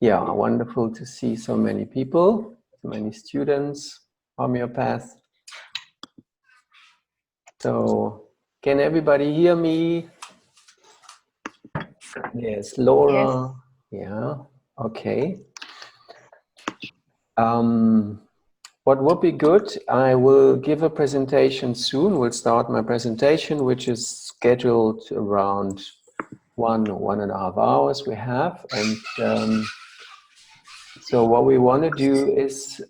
Yeah, wonderful to see so many people, so many students, homeopaths. So, can everybody hear me? Yes, Laura. Yes. Yeah, okay. What would be good, I will give a presentation soon. We'll start my presentation, which is scheduled around 1.5 hours we have. And so what we want to do is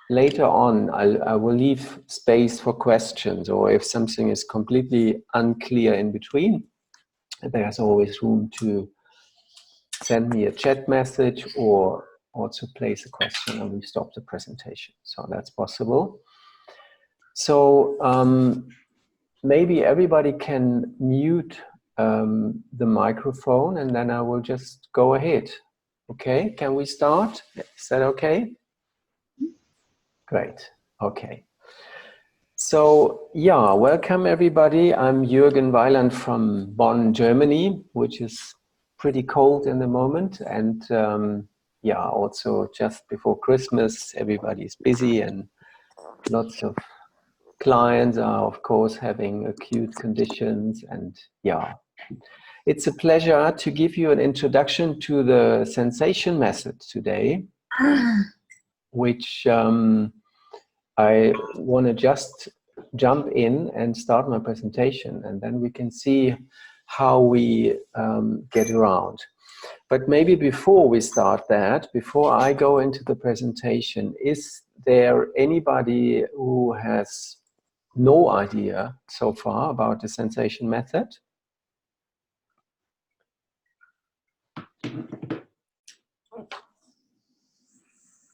later on, I will leave space for questions, or if something is completely unclear in between, there's always room to send me a chat message or also place a question and we stop the presentation. So that's possible. So maybe everybody can mute the microphone and then I will just go ahead. Okay, can we start? Is that okay? Great, okay. So yeah, welcome everybody. I'm Jürgen Weiland from Bonn, Germany, which is pretty cold in the moment. And yeah, also just before Christmas, everybody's busy and lots of clients are of course having acute conditions. And yeah, it's a pleasure to give you an introduction to the sensation method today, which I want to just jump in and start my presentation, and then we can see how we get around. But maybe before we start that, before I go into the presentation, is there anybody who has no idea so far about the sensation method?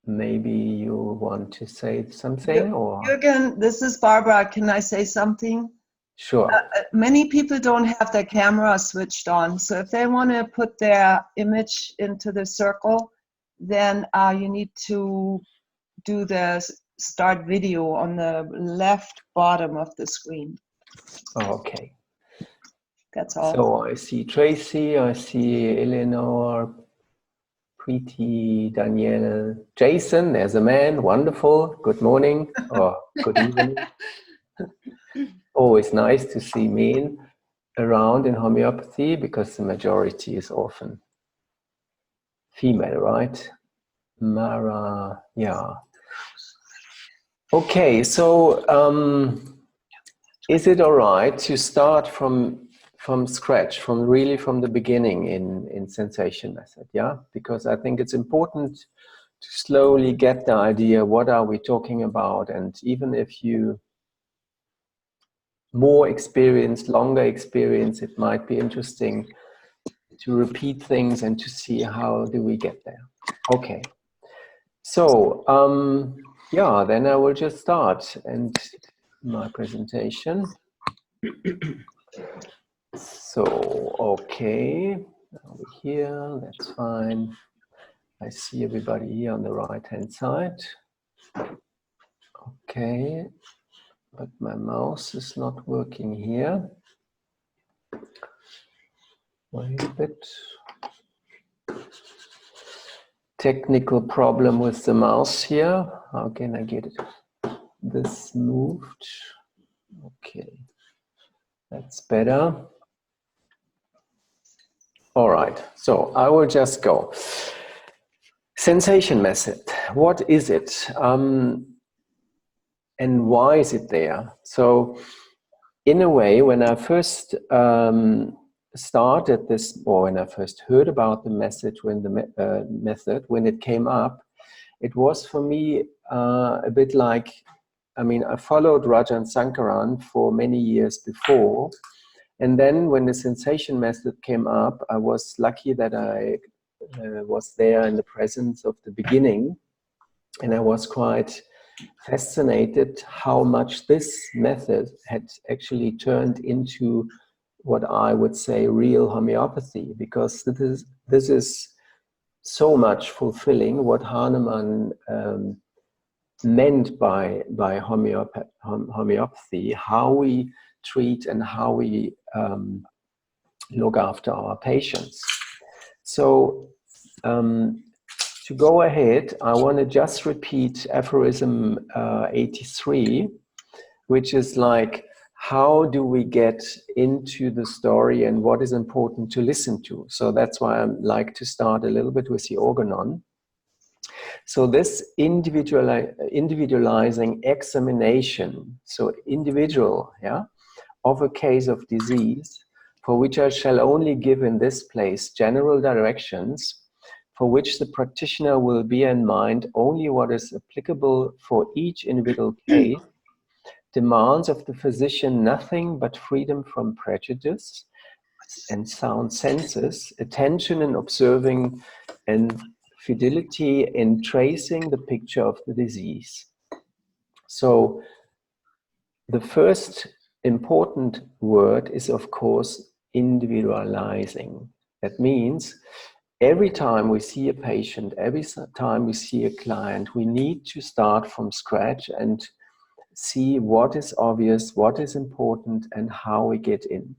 Maybe you want to say something, or? Jürgen, this is Barbara. Can I say something? Sure. Many people don't have their camera switched on. So if they want to put their image into the circle, then you need to do the start video on the left bottom of the screen. Okay. That's all. So I see Tracy, I see Eleanor, Preeti, Danielle, Jason, there's a man, wonderful, good morning or good evening. Always nice to see men around in homeopathy because the majority is often female, right? Mara, yeah. Okay, so is it all right to start from scratch, from the beginning in sensation method, yeah? Because I think it's important to slowly get the idea, what are we talking about? And even if you more experience, longer experience, it might be interesting to repeat things and to see how do we get there. Okay, so yeah, then I will just start and my presentation. So, okay, over here, that's fine. I see everybody here on the right-hand side. Okay, but my mouse is not working here. Wait a bit. Technical problem with the mouse here. How can I get this moved? Okay, that's better. All right, so I will just go. Sensation method, what is it? And why is it there? So in a way, when I first started this, or when I first heard about the method, when it came up, it was for me a bit like, I mean, I followed Rajan Sankaran for many years before. And then when the sensation method came up, I was lucky that I was there in the presence of the beginning. And I was quite fascinated how much this method had actually turned into what I would say real homeopathy, because this is so much fulfilling what Hahnemann meant by homeopathy, how we treat and how we look after our patients. So to go ahead, I want to just repeat aphorism 83, which is like, how do we get into the story and what is important to listen to? So that's why I like to start a little bit with the organon. So this individualizing examination, so individual, yeah, of a case of disease, for which I shall only give in this place general directions, for which the practitioner will bear in mind only what is applicable for each individual case, demands of the physician nothing but freedom from prejudice and sound senses, attention in observing, and fidelity in tracing the picture of the disease. So the first important word is, of course, individualizing. That means every time we see a patient, every time we see a client, we need to start from scratch and see what is obvious, what is important, and how we get in.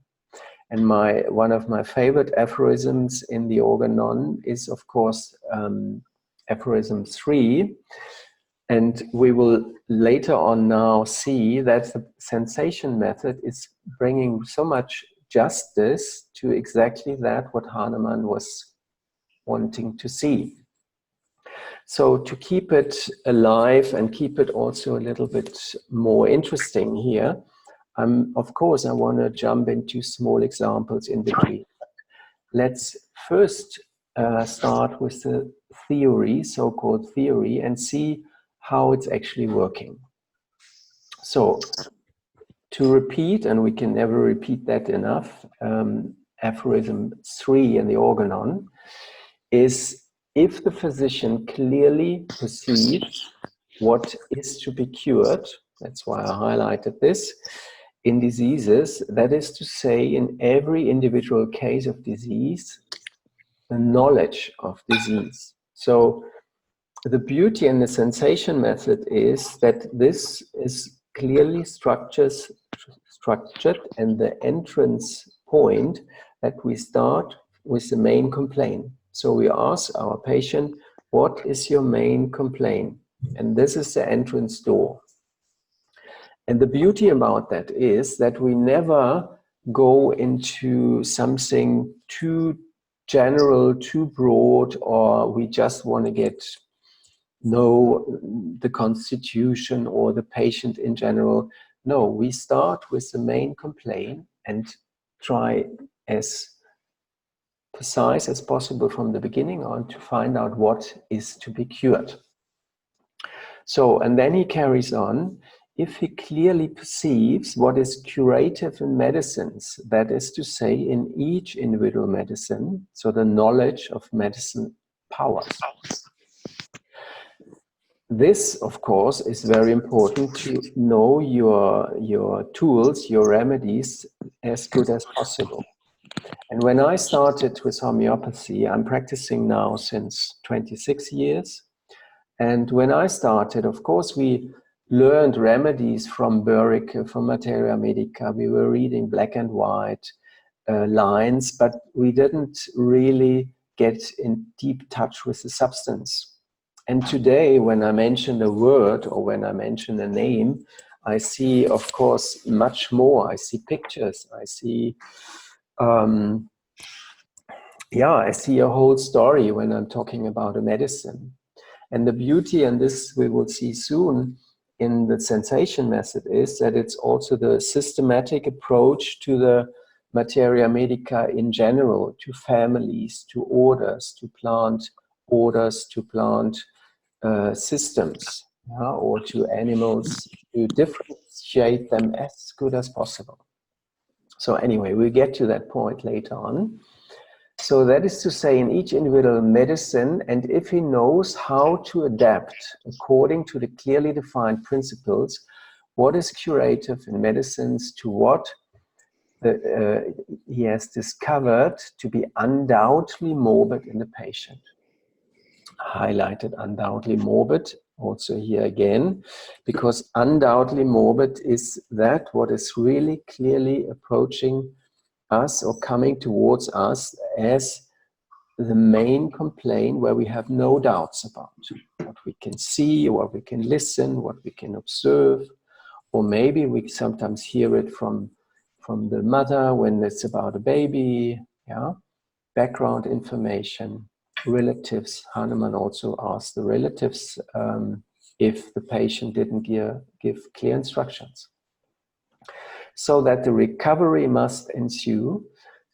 And one of my favorite aphorisms in the organon is, of course, aphorism 3. And we will later on now see that the sensation method is bringing so much justice to exactly that what Hahnemann was wanting to see. So to keep it alive and keep it also a little bit more interesting here, of course, I want to jump into small examples in between. Let's first start with the theory, so-called theory, and see how it's actually working. So to repeat, and we can never repeat that enough, aphorism 3 in the organon is, if the physician clearly perceives what is to be cured, that's why I highlighted this, in diseases, that is to say, in every individual case of disease, the knowledge of disease. So the beauty in the sensation method is that this is clearly structured, and the entrance point that we start with the main complaint. So we ask our patient, what is your main complaint? And this is the entrance door. And the beauty about that is that we never go into something too general, too broad, or we just want to know the constitution or the patient in general. No, we start with the main complaint and try as precise as possible from the beginning on to find out what is to be cured. So, and then he carries on, if he clearly perceives what is curative in medicines, that is to say, in each individual medicine, so the knowledge of medicine powers. This, of course, is very important to know your tools, your remedies as good as possible. And when I started with homeopathy, I'm practicing now since 26 years. And when I started, of course, we learned remedies from Burick, from Materia Medica. We were reading black and white lines, but we didn't really get in deep touch with the substance. And today, when I mention a word or when I mention a name, I see, of course, much more. I see pictures. I see, I see a whole story when I'm talking about a medicine. And the beauty, and this we will see soon in the sensation method, is that it's also the systematic approach to the materia medica in general, to families, to orders, to plant orders, to plant systems, or to animals, to differentiate them as good as possible. So anyway, we'll get to that point later on. So that is to say, in each individual medicine, and if he knows how to adapt according to the clearly defined principles, what is curative in medicines to what he has discovered to be undoubtedly morbid in the patient. Highlighted undoubtedly morbid also here again, because undoubtedly morbid is that what is really clearly approaching us or coming towards us as the main complaint where we have no doubts about what we can see, what we can listen, what we can observe, or maybe we sometimes hear it from the mother when it's about a baby, yeah, background information, relatives. Hahnemann also asked the relatives if the patient didn't give clear instructions. So that the recovery must ensue,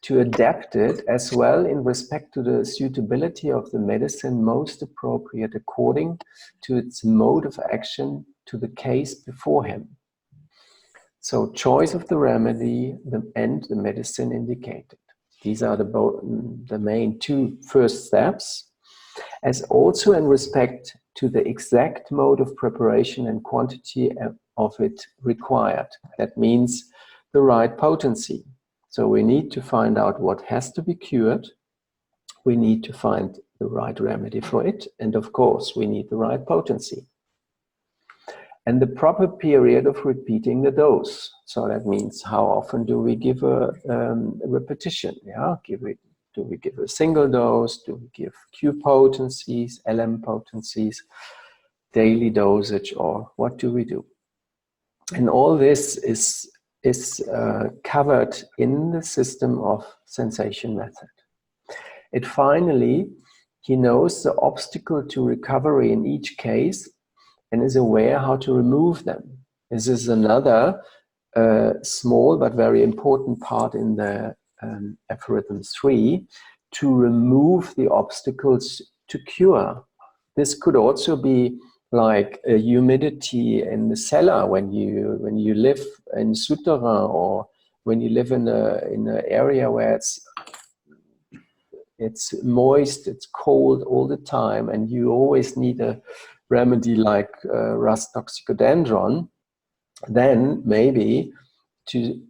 to adapt it as well in respect to the suitability of the medicine most appropriate according to its mode of action to the case before him. So choice of the remedy and the medicine indicated. These are the main two first steps, as also in respect to the exact mode of preparation and quantity of it required. That means the right potency. So we need to find out what has to be cured. We need to find the right remedy for it. And of course, we need the right potency. And the proper period of repeating the dose. So that means how often do we give a repetition? Yeah, do we give a single dose? Do we give Q potencies, LM potencies, daily dosage, or what do we do? And all this is covered in the system of sensation method. It finally, he knows the obstacle to recovery in each case and is aware how to remove them. This is another small but very important part in the aphorism 3, to remove the obstacles to cure. This could also be like a humidity in the cellar when you live in souterrain, or when you live in an area where it's moist, it's cold all the time, and you always need a remedy like rust toxicodendron. Then maybe to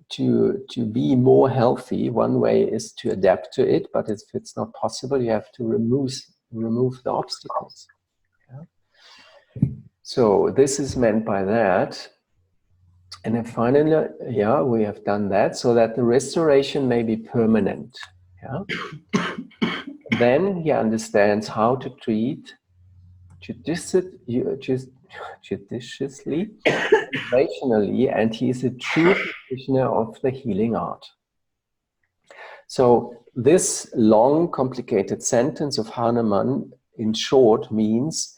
be more healthy, one way is to adapt to it, but if it's not possible, you have to remove the obstacles. Yeah? So this is meant by that. And then finally, yeah, we have done that so that the restoration may be permanent. Yeah. Then he understands how to treat judiciously, rationally, and he is a true practitioner of the healing art. So this long, complicated sentence of Hahnemann, in short, means,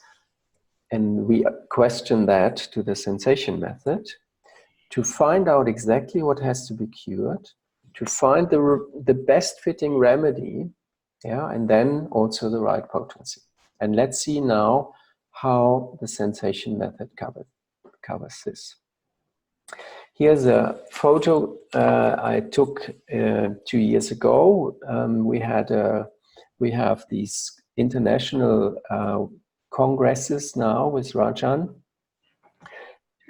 and we question that to the sensation method, to find out exactly what has to be cured, to find the best fitting remedy, yeah, and then also the right potency. And let's see now how the sensation method covers this. Here's a photo I took 2 years ago. We have these international congresses now with Rajan,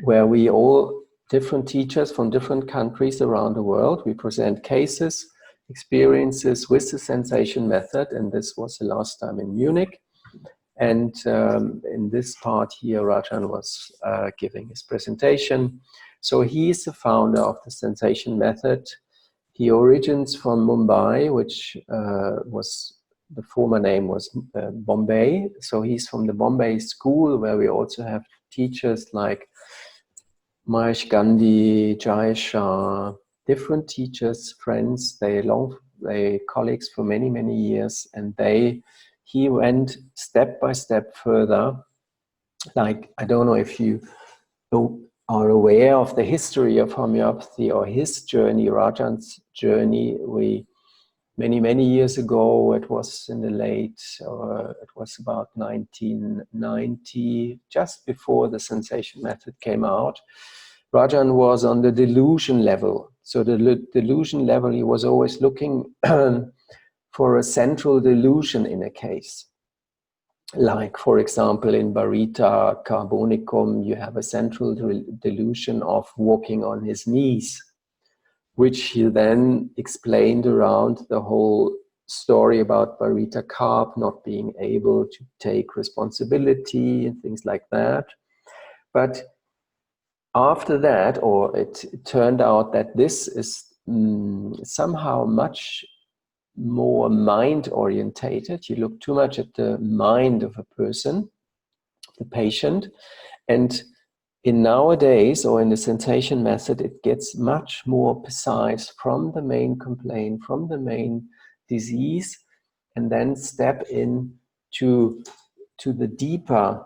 where we all different teachers from different countries around the world. We present cases, experiences with the sensation method, and this was the last time in Munich. And in this part here, Rajan was giving his presentation. So he is the founder of the sensation method. He originates from Mumbai, which was, the former name was Bombay. So he's from the Bombay school, where we also have teachers like Mahesh Gandhi, Jai Shah, different teachers, friends, they colleagues for many, many years, and he went step by step further. Like, I don't know if you are aware of the history of homeopathy or his journey, Rajan's journey. Many, many years ago, it was in the it was about 1990, just before the sensation method came out. Rajan was on the delusion level. So the delusion level, he was always looking for a central delusion in a case. Like, for example, in Barita Carbonicum, you have a central delusion of walking on his knees, which he then explained around the whole story about Barita Carb not being able to take responsibility and things like that. But after that, or it turned out that this is somehow much more mind orientated. You look too much at the mind of a person, the patient. And in nowadays, or in the sensation method, it gets much more precise from the main complaint, from the main disease, and then step in to the deeper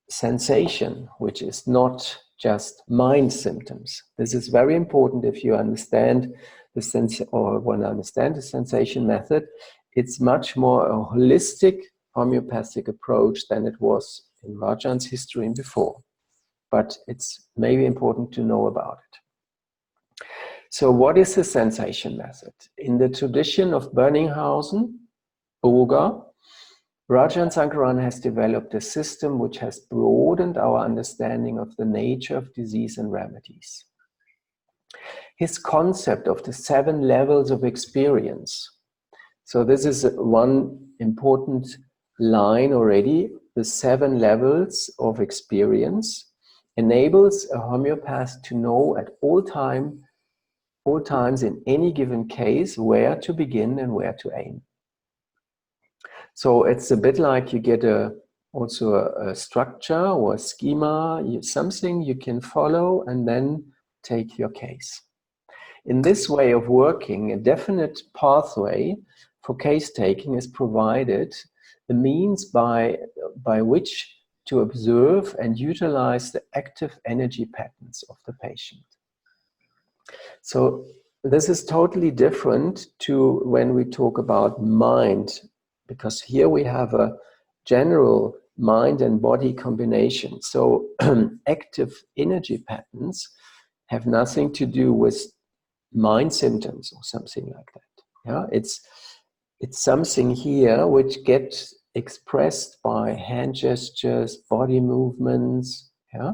sensation, which is not just mind symptoms. This is very important if you understand the sense, or want to understand the sensation method. It's much more a holistic homeopathic approach than it was in Rajan's history and before. But it's maybe important to know about it. So what is the sensation method? In the tradition of Berningshausen, Boga, Rajan Sankaran has developed a system which has broadened our understanding of the nature of disease and remedies. His concept of the 7 levels of experience. So this is one important line already. The 7 levels of experience enables a homeopath to know at all times in any given case where to begin and where to aim. So it's a bit like you get also a structure or a schema, something you can follow and then take your case. In this way of working, a definite pathway for case taking is provided, the means by which to observe and utilize the active energy patterns of the patient. So this is totally different to when we talk about mind, because here we have a general mind and body combination. So active energy patterns have nothing to do with mind symptoms or something like that. Yeah, it's something here which gets expressed by hand gestures, body movements. Yeah.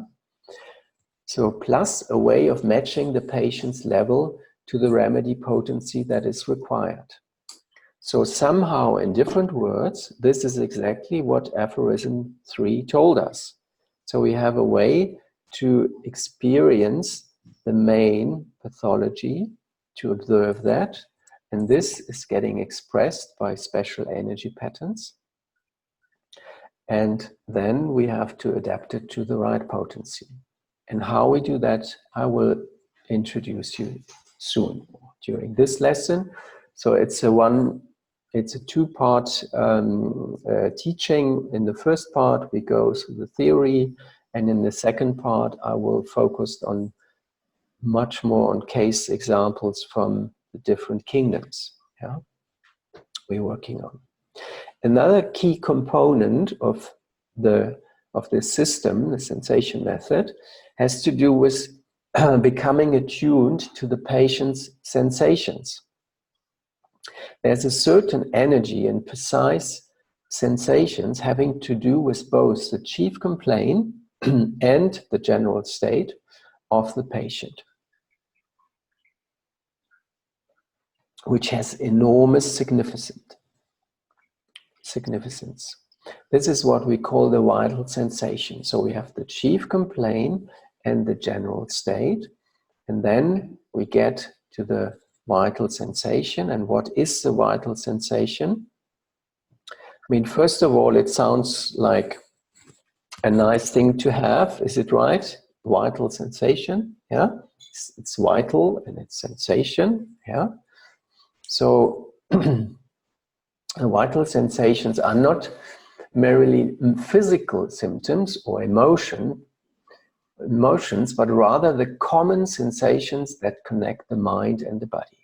So plus a way of matching the patient's level to the remedy potency that is required. So somehow, in different words, this is exactly what aphorism 3 told us. So we have a way to experience the main pathology, to observe that, and this is getting expressed by special energy patterns. And then we have to adapt it to the right potency. And how we do that, I will introduce you soon during this lesson. So it's a 2-part teaching. In the first part, we go through the theory, and in the second part, I will focus on much more on case examples from the different kingdoms. Yeah, we're working on. Another key component of this system, the sensation method, has to do with becoming attuned to the patient's sensations. There's a certain energy and precise sensations having to do with both the chief complaint and the general state of the patient, which has enormous significance. This is what we call the vital sensation. So we have the chief complaint and the general state, and then we get to the vital sensation. And what is the vital sensation? I mean, first of all, it sounds like a nice thing to have. Is it right? Vital sensation. Yeah, it's vital and it's sensation. Yeah. So vital sensations are not merely physical symptoms or emotions, but rather the common sensations that connect the mind and the body.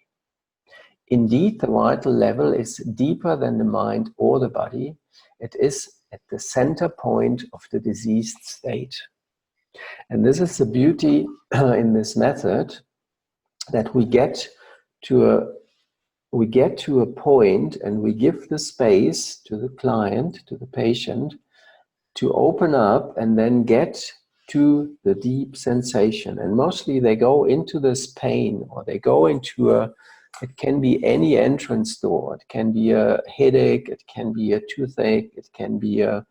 Indeed, the vital level is deeper than the mind or the body. It is at the center point of the diseased state. And this is the beauty in this method, that we get to a point and we give the space to the client, to the patient, to open up and then get to the deep sensation. And mostly they go into this pain, or they go into it can be any entrance door. It can be a headache, it can be a toothache, it can be a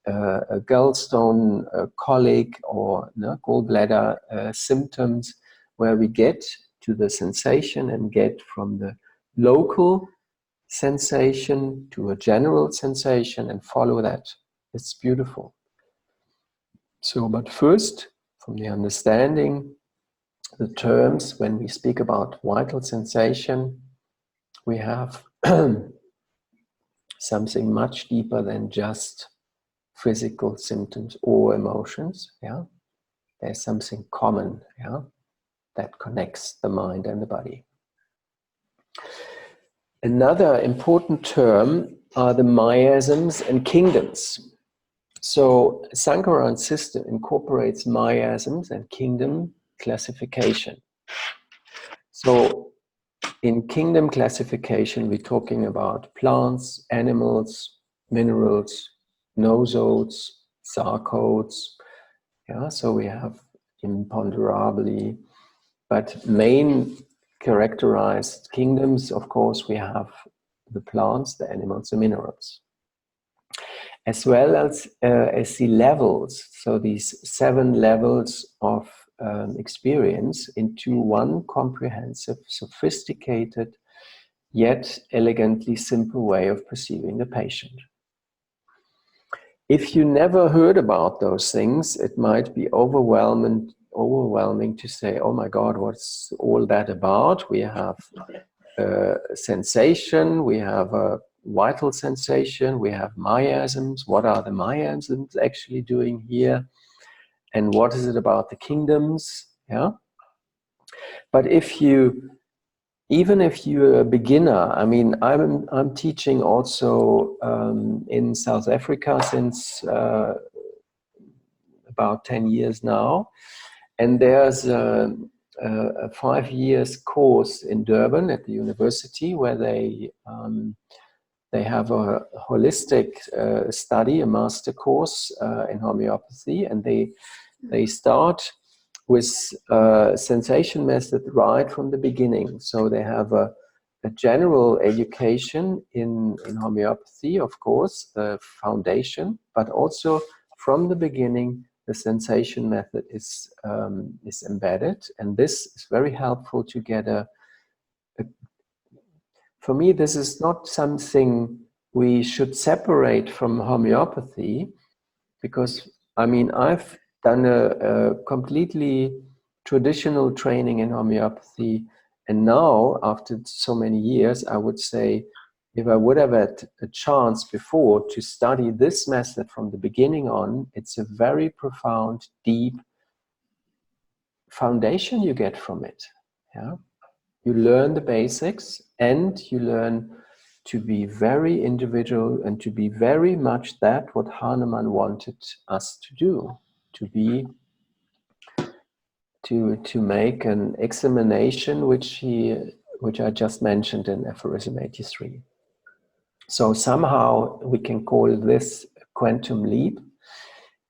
gallstone, a colic, or gallbladder symptoms, where we get to the sensation and get from the local sensation to a general sensation and follow that. It's beautiful. So, but first, from the understanding, the terms, when we speak about vital sensation, we have something much deeper than just physical symptoms or emotions. Yeah, there's something common. Yeah, that connects the mind and the body. Another important term are the miasms and kingdoms. So Sankaran's system incorporates miasms and kingdom classification. So in kingdom classification, we're talking about plants, animals, minerals, nosodes, sarcodes. Yeah, so we have imponderably, but main characterized kingdoms, of course, we have the plants, the animals, the minerals, as well as the levels. So these 7 levels of experience into one comprehensive, sophisticated, yet elegantly simple way of perceiving the patient. If you never heard about those things, it might be overwhelming to say, oh my God, what's all that about? We have sensation, we have a vital sensation, we have miasms. What are the miasms actually doing here? And what is it about the kingdoms? Yeah. But even if you're a beginner, I mean, I'm teaching also in South Africa since about 10 years now. And there's a 5 years course in Durban at the university where they have a holistic study, a master course in homeopathy, and they start with sensation method right from the beginning. So they have a general education in homeopathy, of course, the foundation, but also from the beginning, the sensation method is embedded. And this is very helpful to get for me, this is not something we should separate from homeopathy, because, I mean, I've done a completely traditional training in homeopathy, and now, after so many years, I would say, if I would have had a chance before to study this method from the beginning on, it's a very profound, deep foundation you get from it. Yeah, you learn the basics, and you learn to be very individual and to be very much that what Hahnemann wanted us to do, to make an examination which I just mentioned in aphorism 83. So somehow we can call this a quantum leap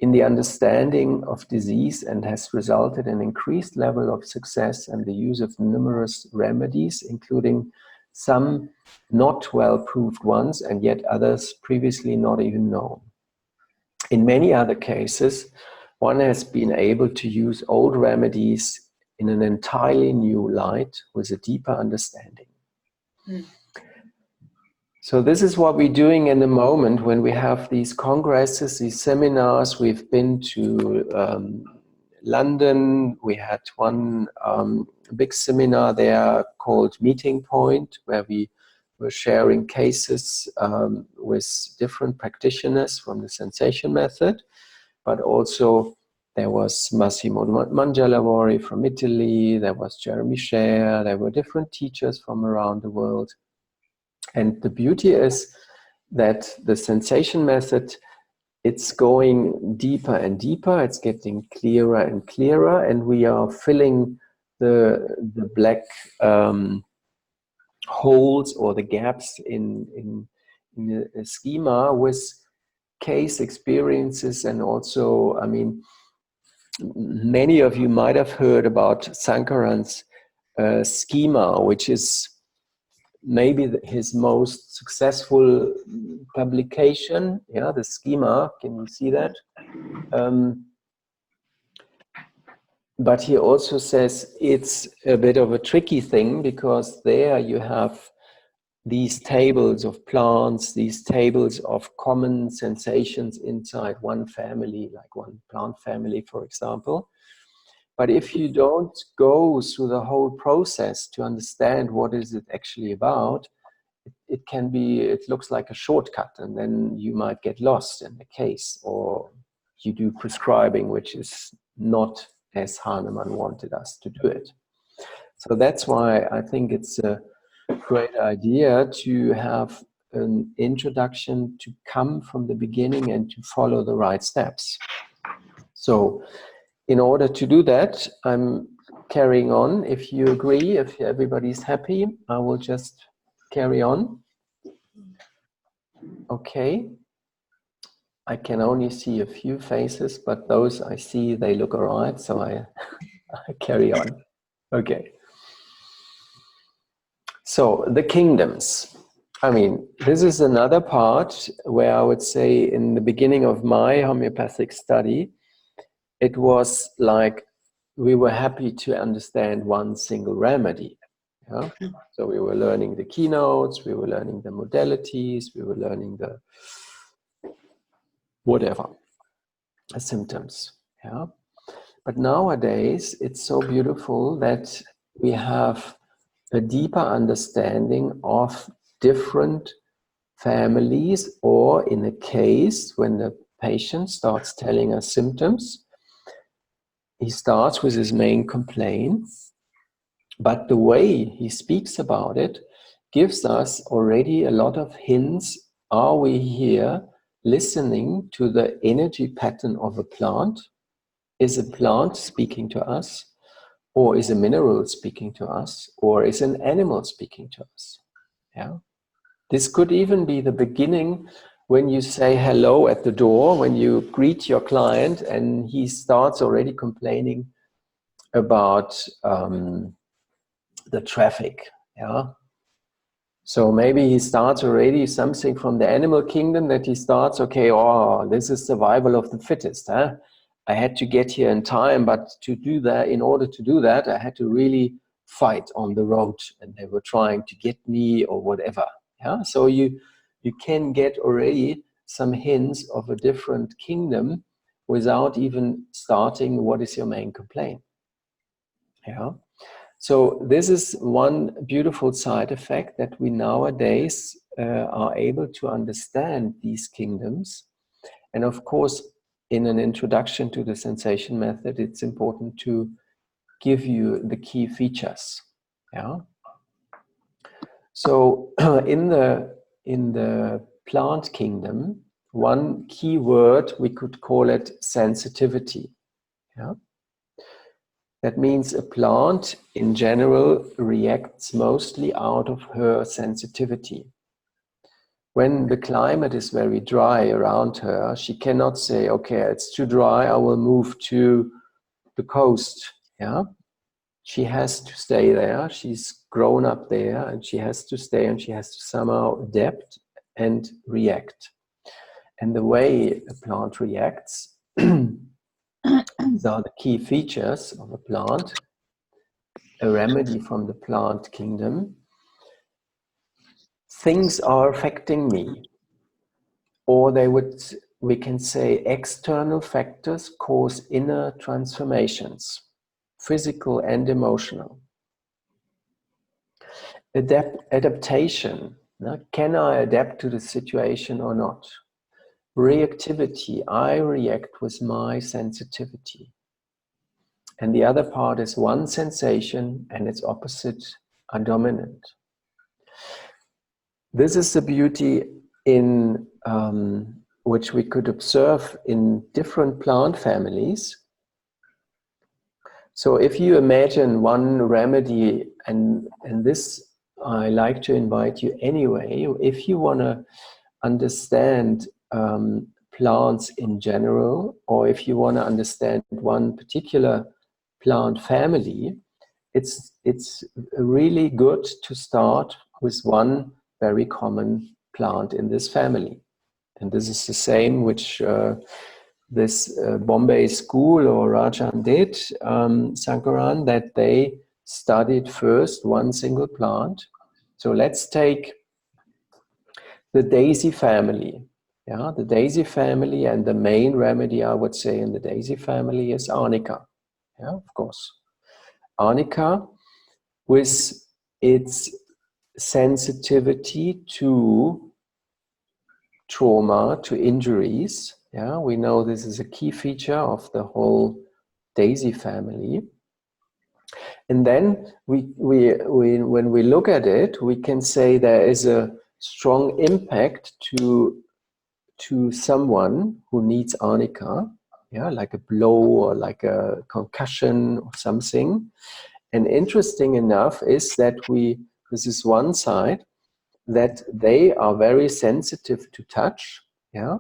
in the understanding of disease, and has resulted in increased level of success and the use of numerous remedies, including some not well-proved ones, and yet others previously not even known. In many other cases, one has been able to use old remedies in an entirely new light with a deeper understanding. So this is what we're doing in the moment when we have these congresses, these seminars. We've been to London. We had one big seminar there called Meeting Point, where we were sharing cases with different practitioners from the sensation method, but also there was Massimo Mangialavori from Italy, there was Jeremy Scher, there were different teachers from around the world. And the beauty is that the sensation method, it's going deeper and deeper, it's getting clearer and clearer, and we are filling the black holes or the gaps in the schema with case experiences. And also, I mean, many of you might have heard about Sankaran's schema, which is maybe his most successful publication. Yeah, the schema, can you see that? But he also says it's a bit of a tricky thing, because there you have these tables of plants, these tables of common sensations inside one family, like one plant family, for example. But if you don't go through the whole process to understand what is it actually about, it looks like a shortcut, and then you might get lost in the case, or you do prescribing, which is not as Hahnemann wanted us to do it. So that's why I think it's a great idea to have an introduction, to come from the beginning and to follow the right steps. So in order to do that, I'm carrying on. If you agree, if everybody's happy, I will just carry on. Okay. I can only see a few faces, but those I see, they look all right, so I carry on. Okay. So the kingdoms. I mean, this is another part where I would say in the beginning of my homeopathic study, it was like we were happy to understand one single remedy. Yeah? So we were learning the keynotes, we were learning the modalities, we were learning the whatever, the symptoms. Yeah? But nowadays, it's so beautiful that we have a deeper understanding of different families, or in a case when the patient starts telling us symptoms, he starts with his main complaint, but the way he speaks about it gives us already a lot of hints. Are we here listening to the energy pattern of a plant? Is a plant speaking to us? Or is a mineral speaking to us? Or is an animal speaking to us? Yeah. This could even be the beginning when you say hello at the door, when you greet your client and he starts already complaining about the traffic. Yeah. So maybe he starts already something from the animal kingdom, that he starts, okay, oh, this is survival of the fittest. Huh? I had to get here in time, but to do that, in order to do that, I had to really fight on the road, and they were trying to get me or whatever. Yeah, so you can get already some hints of a different kingdom without even starting. What is your main complaint? Yeah. So this is one beautiful side effect, that we nowadays are able to understand these kingdoms. And of course, in an introduction to the sensation method, it's important to give you the key features. Yeah. So in the plant kingdom, one key word, we could call it sensitivity. Yeah. That means a plant in general reacts mostly out of her sensitivity. When the climate is very dry around her, she cannot say, okay, it's too dry, I will move to the coast. Yeah, she has to stay there. She's grown up there, and she has to stay, and she has to somehow adapt and react. And the way a plant reacts, these are the key features of a plant. A remedy from the plant kingdom. Things are affecting me, or we can say external factors cause inner transformations, physical and emotional. Adaptation. Can I adapt to the situation or not? Reactivity. I react with my sensitivity. And the other part is one sensation and its opposite are dominant. This is the beauty in which we could observe in different plant families. So if you imagine one remedy, and this I like to invite you anyway, if you want to understand plants in general, or if you want to understand one particular plant family, it's really good to start with one very common plant in this family. And this is the same which this Bombay school or Rajan did, Sankaran, that they studied first one single plant. So let's take the daisy family. Yeah, the daisy family, and the main remedy, I would say, in the daisy family is arnica. Yeah, of course. Arnica, with its sensitivity to trauma, to injuries. Yeah, we know this is a key feature of the whole daisy family. And then when we look at it, we can say there is a strong impact to someone who needs arnica, yeah, like a blow or like a concussion or something. And interesting enough is that this is one side, that they are very sensitive to touch, yeah,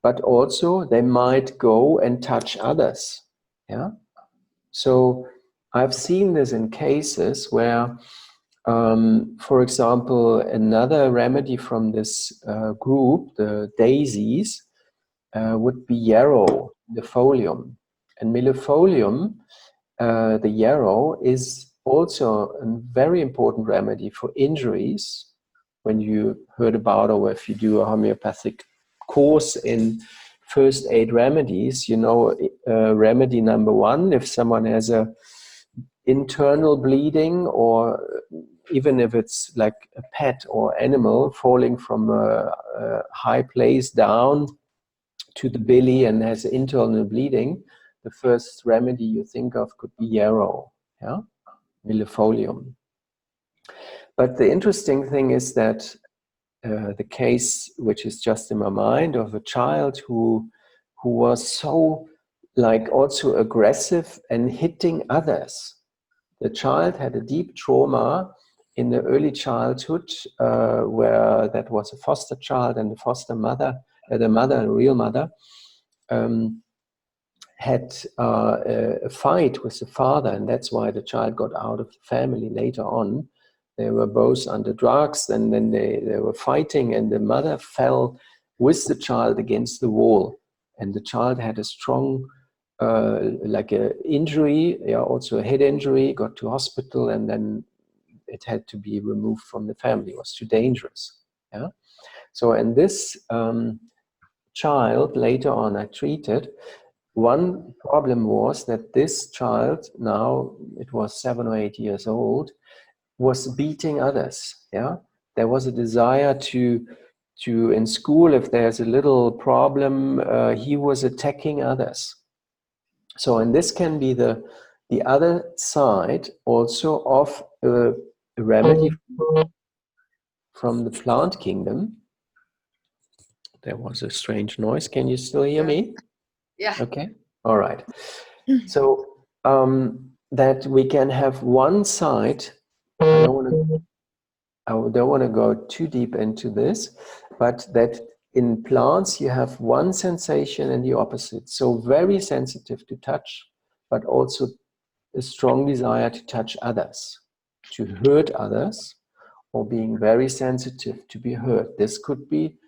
but also they might go and touch others, yeah. So I've seen this in cases where, for example, another remedy from this group, the daisies, would be yarrow, millefolium. And millefolium, the yarrow, is also a very important remedy for injuries. When you heard about, or if you do a homeopathic course in first aid remedies, you know, remedy number one, if someone has a internal bleeding, or even if it's like a pet or animal falling from a high place down to the belly and has internal bleeding, the first remedy you think of could be yarrow, yeah, millefolium. But the interesting thing is that the case, which is just in my mind, of a child who was so like also aggressive and hitting others. The child had a deep trauma in the early childhood, where that was a foster child, and the foster mother, the mother, a real mother, had a fight with the father, and that's why the child got out of the family later on. They were both under drugs, and then they were fighting, and the mother fell with the child against the wall, and the child had a strong like a injury, yeah, also a head injury, got to hospital, and then it had to be removed from the family. It was too dangerous. Yeah. So, and this child later on I treated. One problem was that this child, now it was 7 or 8 years old, was beating others. Yeah, there was a desire to in school, if there's a little problem, he was attacking others. So, and this can be the other side also of a remedy from the plant kingdom. There was a strange noise. Can you still hear me? Yeah. Okay. All right. So that we can have one side. I don't want to go too deep into this, but that in plants you have one sensation and the opposite. So very sensitive to touch, but also a strong desire to touch others, to hurt others, or being very sensitive to be hurt. This could be,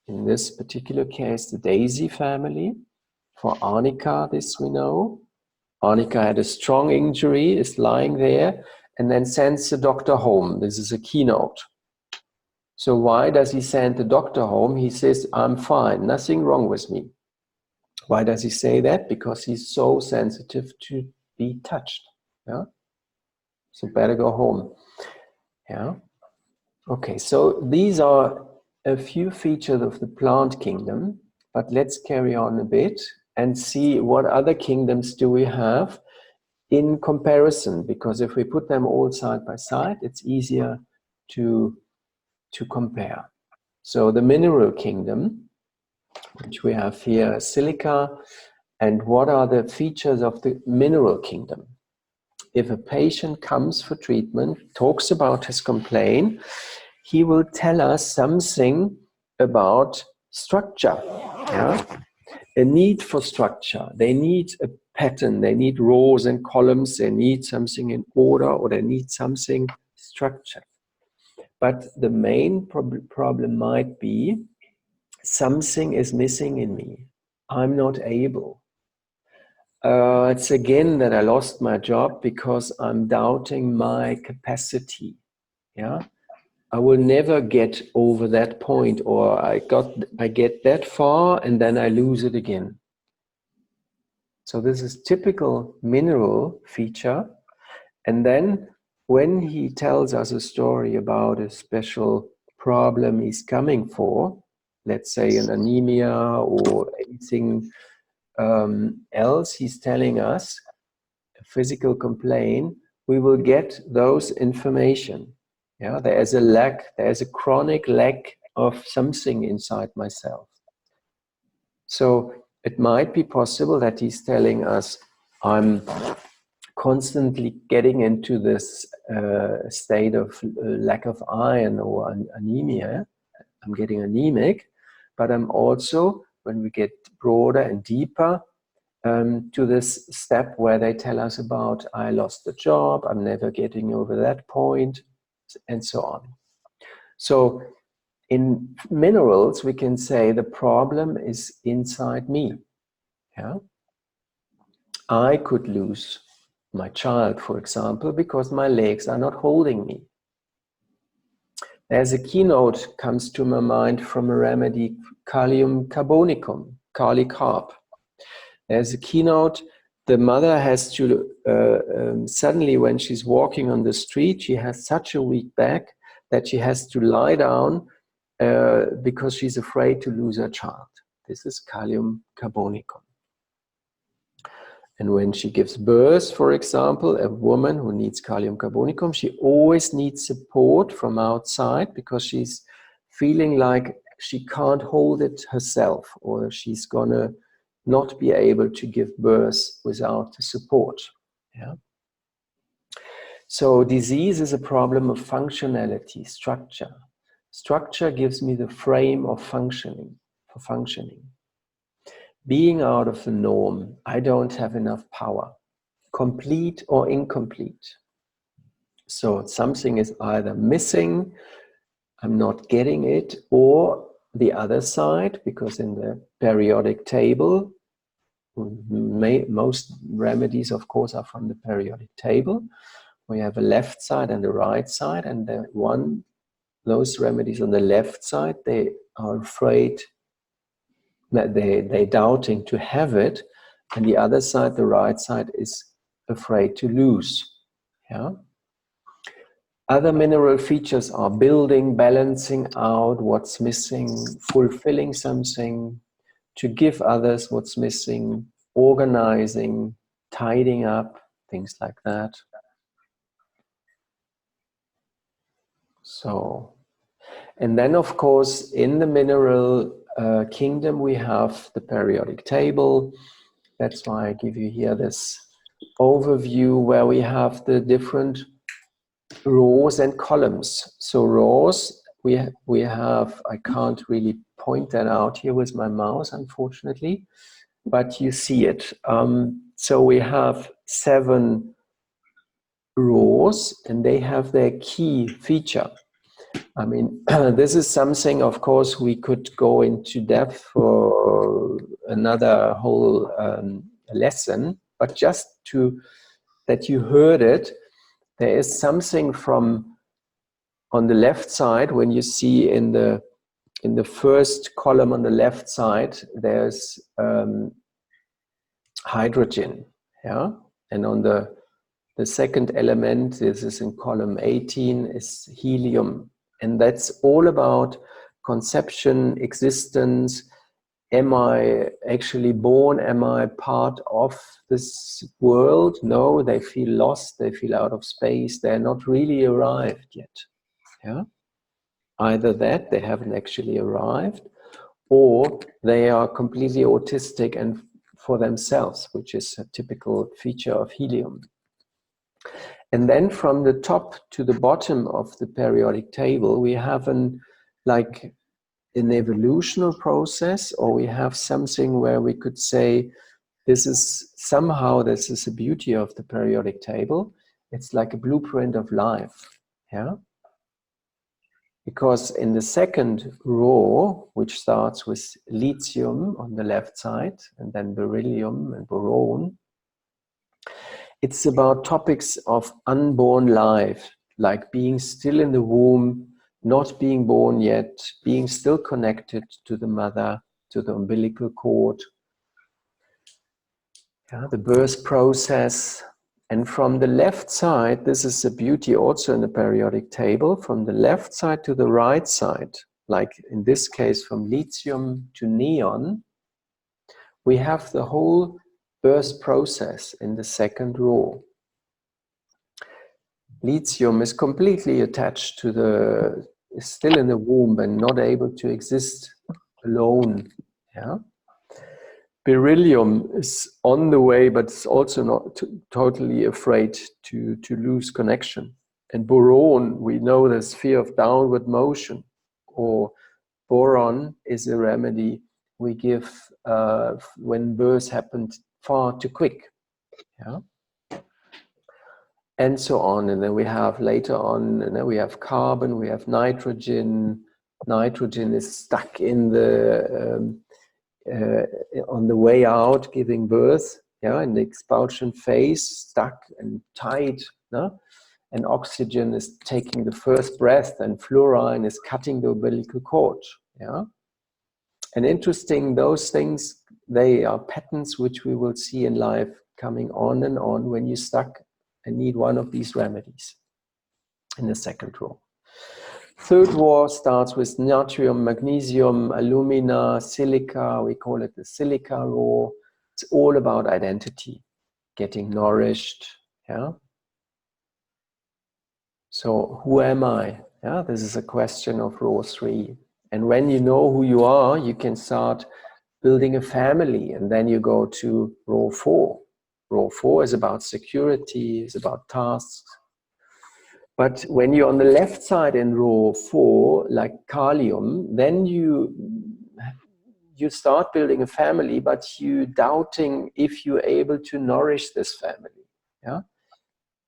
in this particular case, the daisy family. For arnica, this we know. Arnica had a strong injury, is lying there, and then sends the doctor home. This is a keynote. So why does he send the doctor home? He says, I'm fine, nothing wrong with me. Why does he say that? Because he's so sensitive to be touched. Yeah. So better go home. Yeah. Okay, so these are a few features of the plant kingdom, but let's carry on a bit and see what other kingdoms do we have in comparison, because if we put them all side by side, it's easier to compare. So the mineral kingdom, which we have here, silica, and what are the features of the mineral kingdom? If a patient comes for treatment, talks about his complaint, he will tell us something about structure, yeah? A need for structure. They need a pattern, they need rows and columns, they need something in order, or they need something structured. But the main problem might be something is missing in me. I'm not able. It's again that I lost my job because I'm doubting my capacity. Yeah. I will never get over that point, or I get that far and then I lose it again. So this is typical mineral feature. And then when he tells us a story about a special problem he's coming for, let's say an anemia or anything else he's telling us, a physical complaint, we will get those information. Yeah, there is a lack, there is a chronic lack of something inside myself. So it might be possible that he's telling us, I'm constantly getting into this state of lack of iron or anemia. I'm getting anemic, but I'm also, when we get broader and deeper, to this step where they tell us about, I lost the job, I'm never getting over that point, and so on. So in minerals, we can say the problem is inside me. Yeah? I could lose my child, for example, because my legs are not holding me. There's a keynote comes to my mind from a remedy, Kalium carbonicum, Kali carb. There's a keynote, the mother has to, suddenly when she's walking on the street, she has such a weak back that she has to lie down because she's afraid to lose her child. This is Kalium carbonicum. And when she gives birth, for example, a woman who needs Kalium carbonicum, she always needs support from outside because she's feeling like she can't hold it herself, or she's gonna not be able to give birth without the support. Yeah? So disease is a problem of functionality, structure. Structure gives me the frame of functioning, for functioning. Being out of the norm, I don't have enough power. Complete or incomplete. So something is either missing, I'm not getting it, or the other side, because in the periodic table, most remedies, of course, are from the periodic table. We have a left side and a right side, and those remedies on the left side, they are afraid that they're doubting to have it, and the other side, the right side, is afraid to lose. Yeah. Other mineral features are building, balancing out what's missing, fulfilling something, to give others what's missing, organizing, tidying up, things like that. So, and then of course, in the mineral kingdom, we have the periodic table. That's why I give you here this overview where we have the different rows and columns. So rows, we have, I can't really point that out here with my mouse, unfortunately, but you see it. So we have 7 rows, and they have their key feature. I mean, this is something, of course, we could go into depth for another whole lesson, but just that you heard it, there is something from on the left side, when you see in the first column on the left side, there's hydrogen, yeah, and on the second element, this is in column 18, is helium, and that's all about conception, existence. Am I actually born? Am I part of this world? No, they feel lost, they feel out of space, they're not really arrived yet. Yeah? Either that, they haven't actually arrived, or they are completely autistic and for themselves, which is a typical feature of helium. And then from the top to the bottom of the periodic table, we have an evolutional process, or we have something where we could say, this is a beauty of the periodic table. It's like a blueprint of life. Yeah. Because in the second row, which starts with lithium on the left side, and then beryllium and boron, it's about topics of unborn life, like being still in the womb, not being born yet, being still connected to the mother, to the umbilical cord, the birth process. And from the left side, this is the beauty also in the periodic table, from the left side to the right side, like in this case from lithium to neon, we have the whole birth process in the second row. Lithium is completely attached to the, is still in the womb and not able to exist alone. Yeah. Beryllium is on the way, but it's also not totally afraid to lose connection. And boron, we know the sphere of downward motion, or boron is a remedy we give when birth happened far too quick. Yeah. And so on. And then we have later on, and then we have carbon, we have nitrogen. Nitrogen is stuck in the on the way out, giving birth, yeah, in the expulsion phase, stuck and tight, no? And oxygen is taking the first breath, and fluorine is cutting the umbilical cord, yeah. And interesting, those things, they are patterns which we will see in life coming on and on when you're stuck and need one of these remedies in the second row. Third row starts with natrium, magnesium, alumina, silica. We call it the silica row. It's all about identity, getting nourished. Yeah. So who am I? Yeah, this is a question of row 3. And when you know who you are, you can start building a family, and then you go to row 4. Row 4 is about security, is about tasks. But when you're on the left side in row 4, like Kalium, then you start building a family, but you doubting if you're able to nourish this family. Yeah,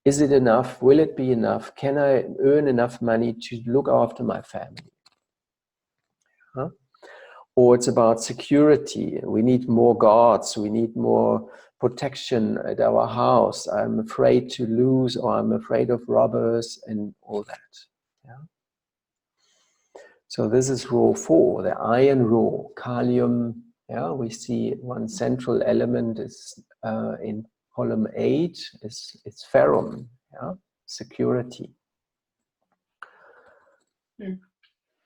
is it enough? Will it be enough? Can I earn enough money to look after my family? Huh? Or it's about security. We need more guards. We need more protection at our house. I'm afraid to lose, or I'm afraid of robbers and all that. Yeah. So this is row 4, the iron row, Kalium. Yeah, we see one central element is in column 8 is it's ferrum. Yeah, security.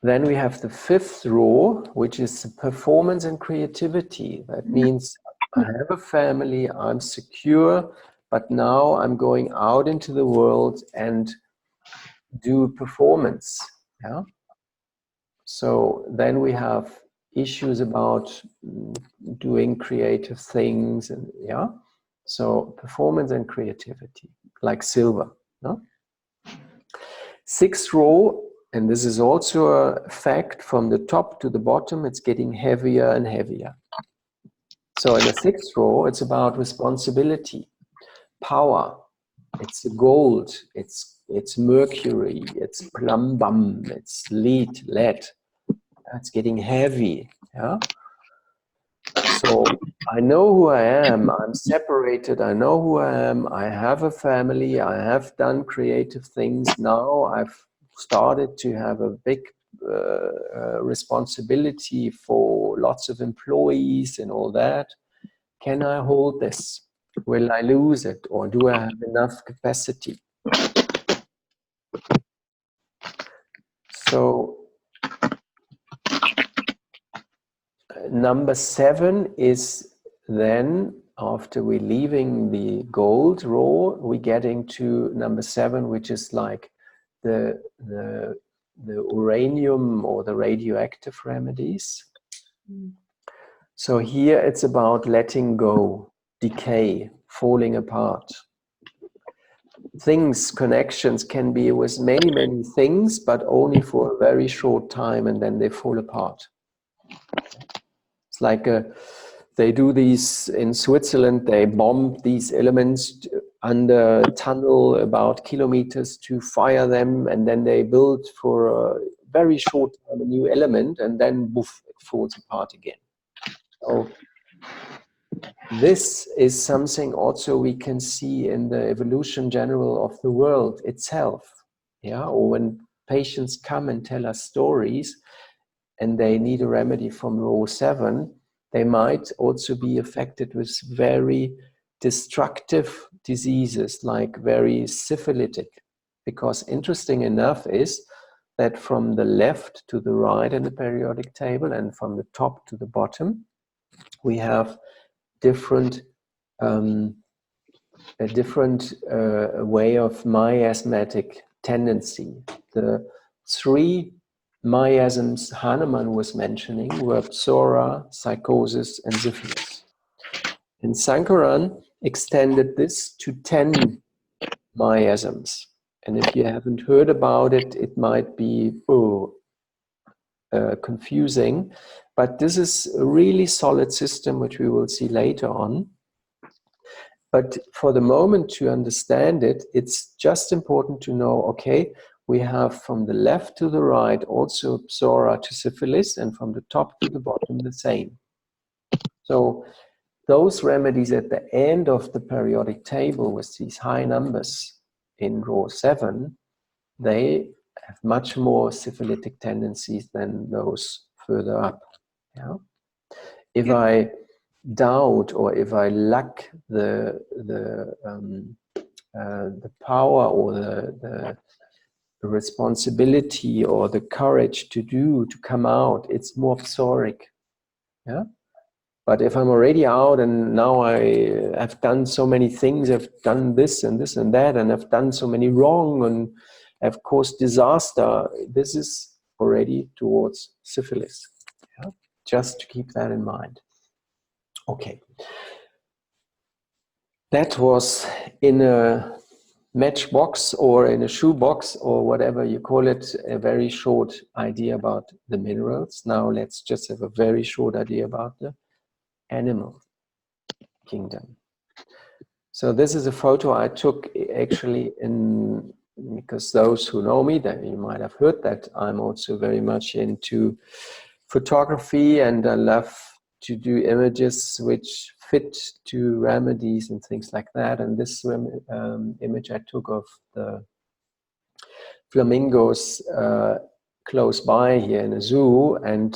Then we have the 5th row, which is performance and creativity. That means I have a family, I'm secure, but now I'm going out into the world and do performance. Yeah. So then we have issues about doing creative things, and yeah. So performance and creativity, like silver. No? 6th row. And this is also a fact, from the top to the bottom, it's getting heavier and heavier. So in the 6th row, it's about responsibility, power. It's gold, it's mercury, it's plumbum, it's lead. It's getting heavy. Yeah. So I know who I am. I'm separated. I know who I am. I have a family. I have done creative things. Now I've started to have a big responsibility for lots of employees and all that. Can I hold this? Will I lose it? Or do I have enough capacity? So number 7 is then, after we're leaving the gold row, we get into number 7, which is like the uranium or the radioactive remedies. So here it's about letting go, decay, falling apart. Things, connections can be with many, many things, but only for a very short time, and then they fall apart. It's like they do these in Switzerland, they bomb these elements under a tunnel about kilometers to fire them, and then they build for a very short time a new element, and then boof, it falls apart again. So this is something also we can see in the evolution general of the world itself. Yeah, or when patients come and tell us stories and they need a remedy from row 7, they might also be affected with very destructive diseases, like very syphilitic. Because interesting enough is that from the left to the right in the periodic table and from the top to the bottom, we have different a different way of miasmatic tendency. The 3 miasms Hahnemann was mentioning were psora, psychosis, and syphilis. And Sankaran extended this to 10 miasms. And if you haven't heard about it, it might be confusing. But this is a really solid system, which we will see later on. But for the moment, to understand it, it's just important to know, okay, we have from the left to the right also psora to syphilis, and from the top to the bottom the same. So those remedies at the end of the periodic table with these high numbers in row 7, they have much more syphilitic tendencies than those further up. Yeah? If I doubt or if I lack the power or the responsibility or the courage to come out, it's more psoric. Yeah. But if I'm already out and now I have done so many things, I've done this and this and that, and I've done so many wrong and I've caused disaster, this is already towards syphilis. Yeah? Just to keep that in mind. Okay. That was in a matchbox or in a shoebox or whatever you call it, a very short idea about the minerals. Now let's just have a very short idea about the animal kingdom. So this is a photo I took actually because those who know me, that you might have heard that I'm also very much into photography and I love to do images which fit to remedies and things like that. And this image I took of the flamingos close by here in a zoo, and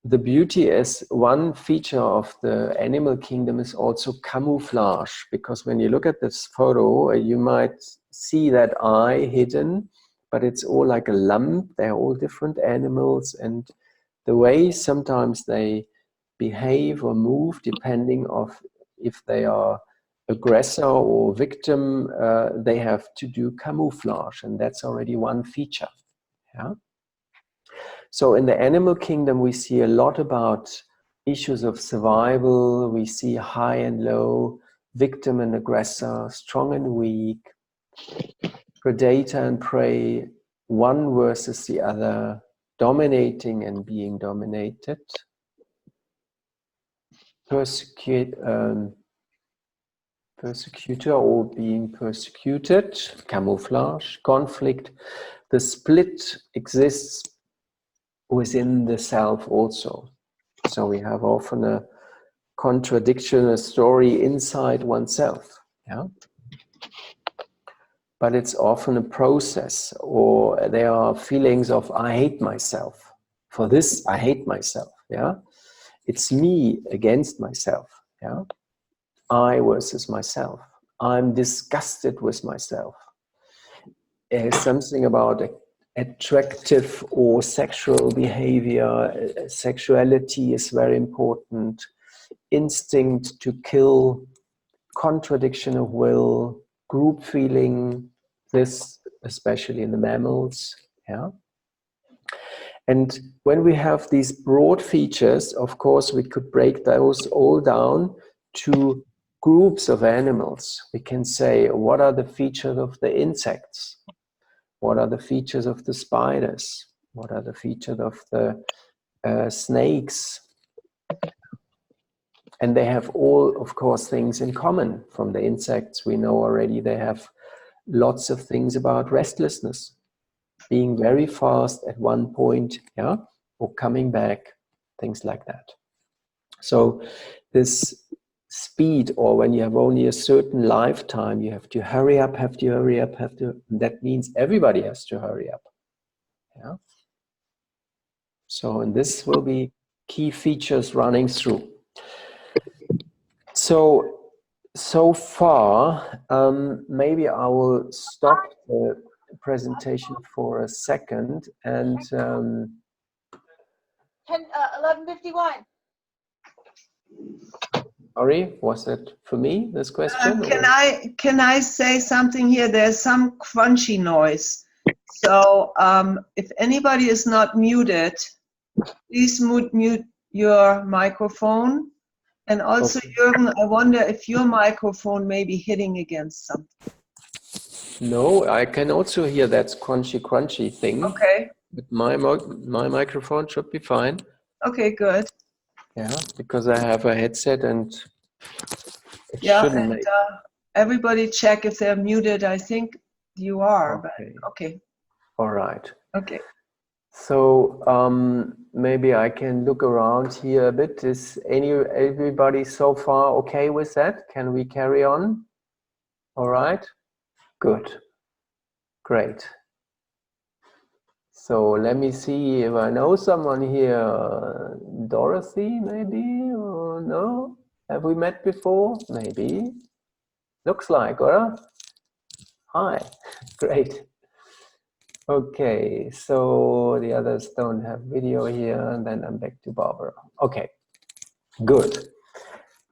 the beauty is one feature of the animal kingdom is also camouflage, because when you look at this photo, you might see that eye hidden, but it's all like a lump. They're all different animals, and the way sometimes they behave or move, depending of if they are aggressor or victim, they have to do camouflage, and that's already one feature. Yeah. So in the animal kingdom, we see a lot about issues of survival. We see high and low, victim and aggressor, strong and weak, predator and prey, one versus the other, dominating and being dominated, persecutor or being persecuted, camouflage, conflict. The split exists within the self also. So we have often a contradiction, a story inside oneself. Yeah? But it's often a process, or there are feelings of I hate myself. For this, I hate myself. Yeah? It's me against myself. Yeah? I versus myself. I'm disgusted with myself. There's something about attractive or sexual behavior. Sexuality is very important. Instinct to kill, contradiction of will, group feeling, this especially in the mammals. Yeah. And when we have these broad features, of course, we could break those all down to groups of animals. We can say, what are the features of the insects? What are the features of the spiders? What are the features of the snakes? And they have all, of course, things in common. From the insects, we know already they have lots of things about restlessness, being very fast at one point, yeah, or coming back, things like that. So this speed, or when you have only a certain lifetime, you have to hurry up, that means everybody has to hurry up. Yeah. So, and this will be key features running through. So far, maybe I will stop the presentation for a second and 11:51. Sorry, was that for me, this question? Can I say something here? There's some crunchy noise. So if anybody is not muted, please mute your microphone. And also, Okay. Jürgen, I wonder if your microphone may be hitting against something. No, I can also hear that crunchy thing. Okay. But my microphone should be fine. Okay, good. Yeah, because I have a headset and it Yeah, shouldn't and make. everybody check if they're muted. I think you are, Okay. but okay. All right. Okay. So maybe I can look around here a bit. Is everybody so far okay with that? Can we carry on? All right. Good. Great. So let me see if I know someone here. Dorothy, maybe, or no? Have we met before? Maybe. Looks like, or? Hi. Great. Okay, so the others don't have video here, and then I'm back to Barbara. Okay, good.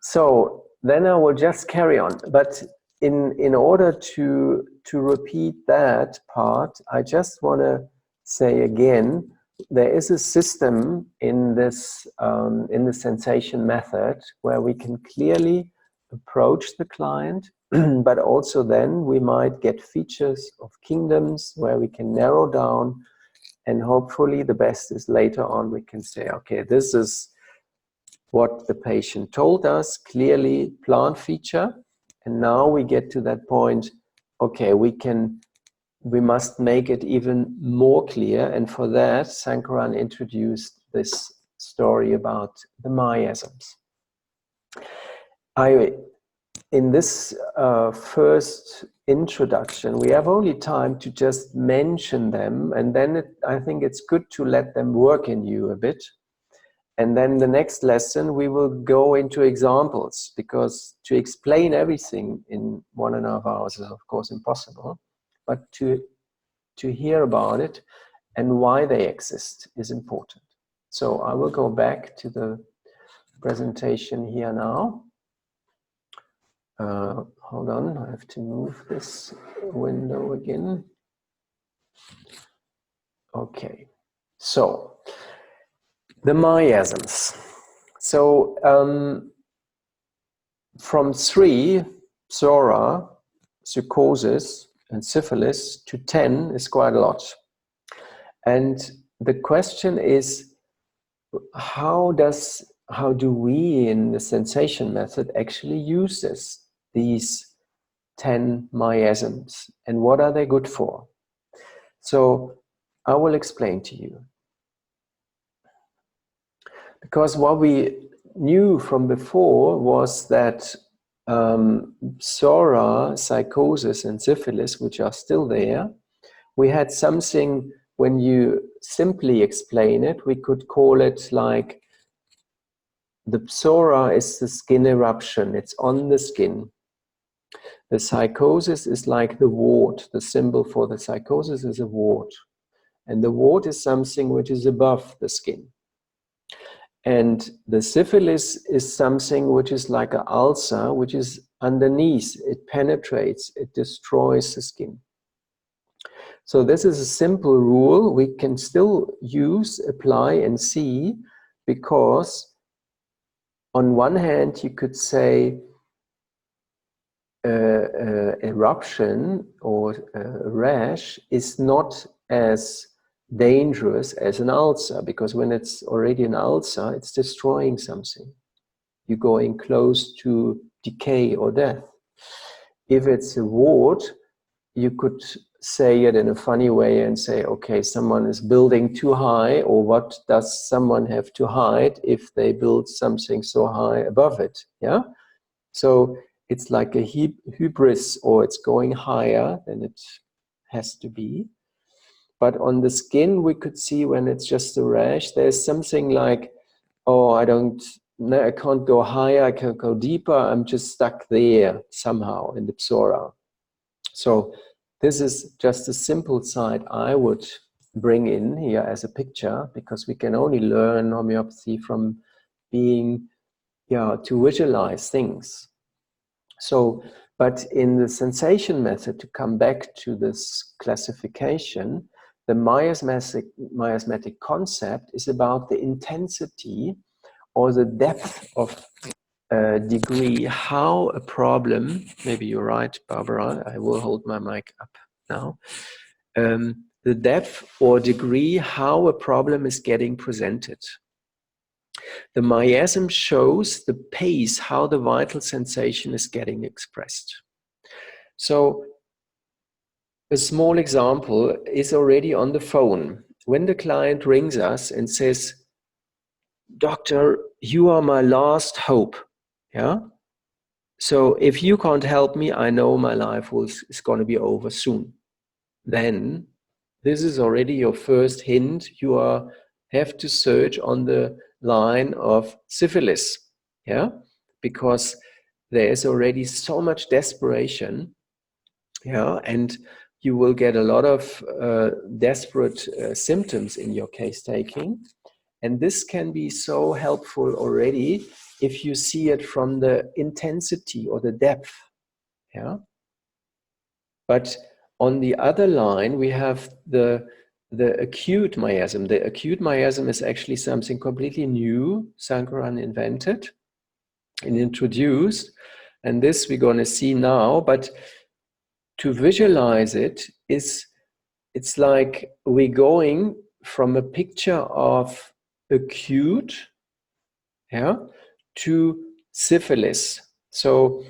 So then I will just carry on. But in order to repeat that part, I just want to say again, there is a system in this in the sensation method where we can clearly approach the client, but also then we might get features of kingdoms where we can narrow down, and hopefully the best is later on we can say, okay, this is what the patient told us, clearly plant feature, and now we get to that point, okay, we must make it even more clear, and for that Sankaran introduced this story about the miasms. In this first introduction, we have only time to just mention them, and then I think it's good to let them work in you a bit. And then the next lesson, we will go into examples, because to explain everything in 1.5 hours is of course impossible, but to hear about it and why they exist is important. So I will go back to the presentation here now. Hold on, I have to move this window again. Okay, so the miasms. So from 3, psora, psychosis, and syphilis, to 10 is quite a lot. And the question is, how do we in the sensation method actually use these 10 miasms, and what are they good for? So I will explain to you. Because what we knew from before was that psora, psychosis, and syphilis, which are still there, we had something, when you simply explain it, we could call it like the psora is the skin eruption, it's on the skin. The psychosis is like the wart, the symbol for the psychosis is a wart. And the wart is something which is above the skin. And the syphilis is something which is like an ulcer, which is underneath. It penetrates, it destroys the skin. So this is a simple rule we can still use, apply, and see, because on one hand you could say eruption or rash is not as dangerous as an ulcer, because when it's already an ulcer, it's destroying something. You're going close to decay or death. If it's a wart, you could say it in a funny way and say, okay, someone is building too high, or what does someone have to hide if they build something so high above it? Yeah. So it's like a hubris, or it's going higher than it has to be. But on the skin, we could see when it's just a rash, there's something like, oh, I can't go higher, I can't go deeper, I'm just stuck there somehow in the psora. So this is just a simple side I would bring in here as a picture, because we can only learn homeopathy from being, to visualize things. So, but in the sensation method, to come back to this classification, the miasmatic concept is about the intensity or the depth of degree, how a problem, maybe you're right, Barbara, I will hold my mic up now, the depth or degree, how a problem is getting presented. The miasm shows the pace, how the vital sensation is getting expressed. So a small example is already on the phone. When the client rings us and says, "Doctor, you are my last hope. Yeah. So if you can't help me, I know my life is going to be over soon." Then this is already your first hint. You have to search on the line of syphilis. Yeah. Because there is already so much desperation. Yeah. And you will get a lot of desperate symptoms in your case taking. And this can be so helpful already if you see it from the intensity or the depth. Yeah. But on the other line, we have the acute miasm. The acute miasm is actually something completely new Sankaran invented and introduced. And this we're going to see now. But to visualize it, it's like we're going from a picture of acute, to syphilis. So,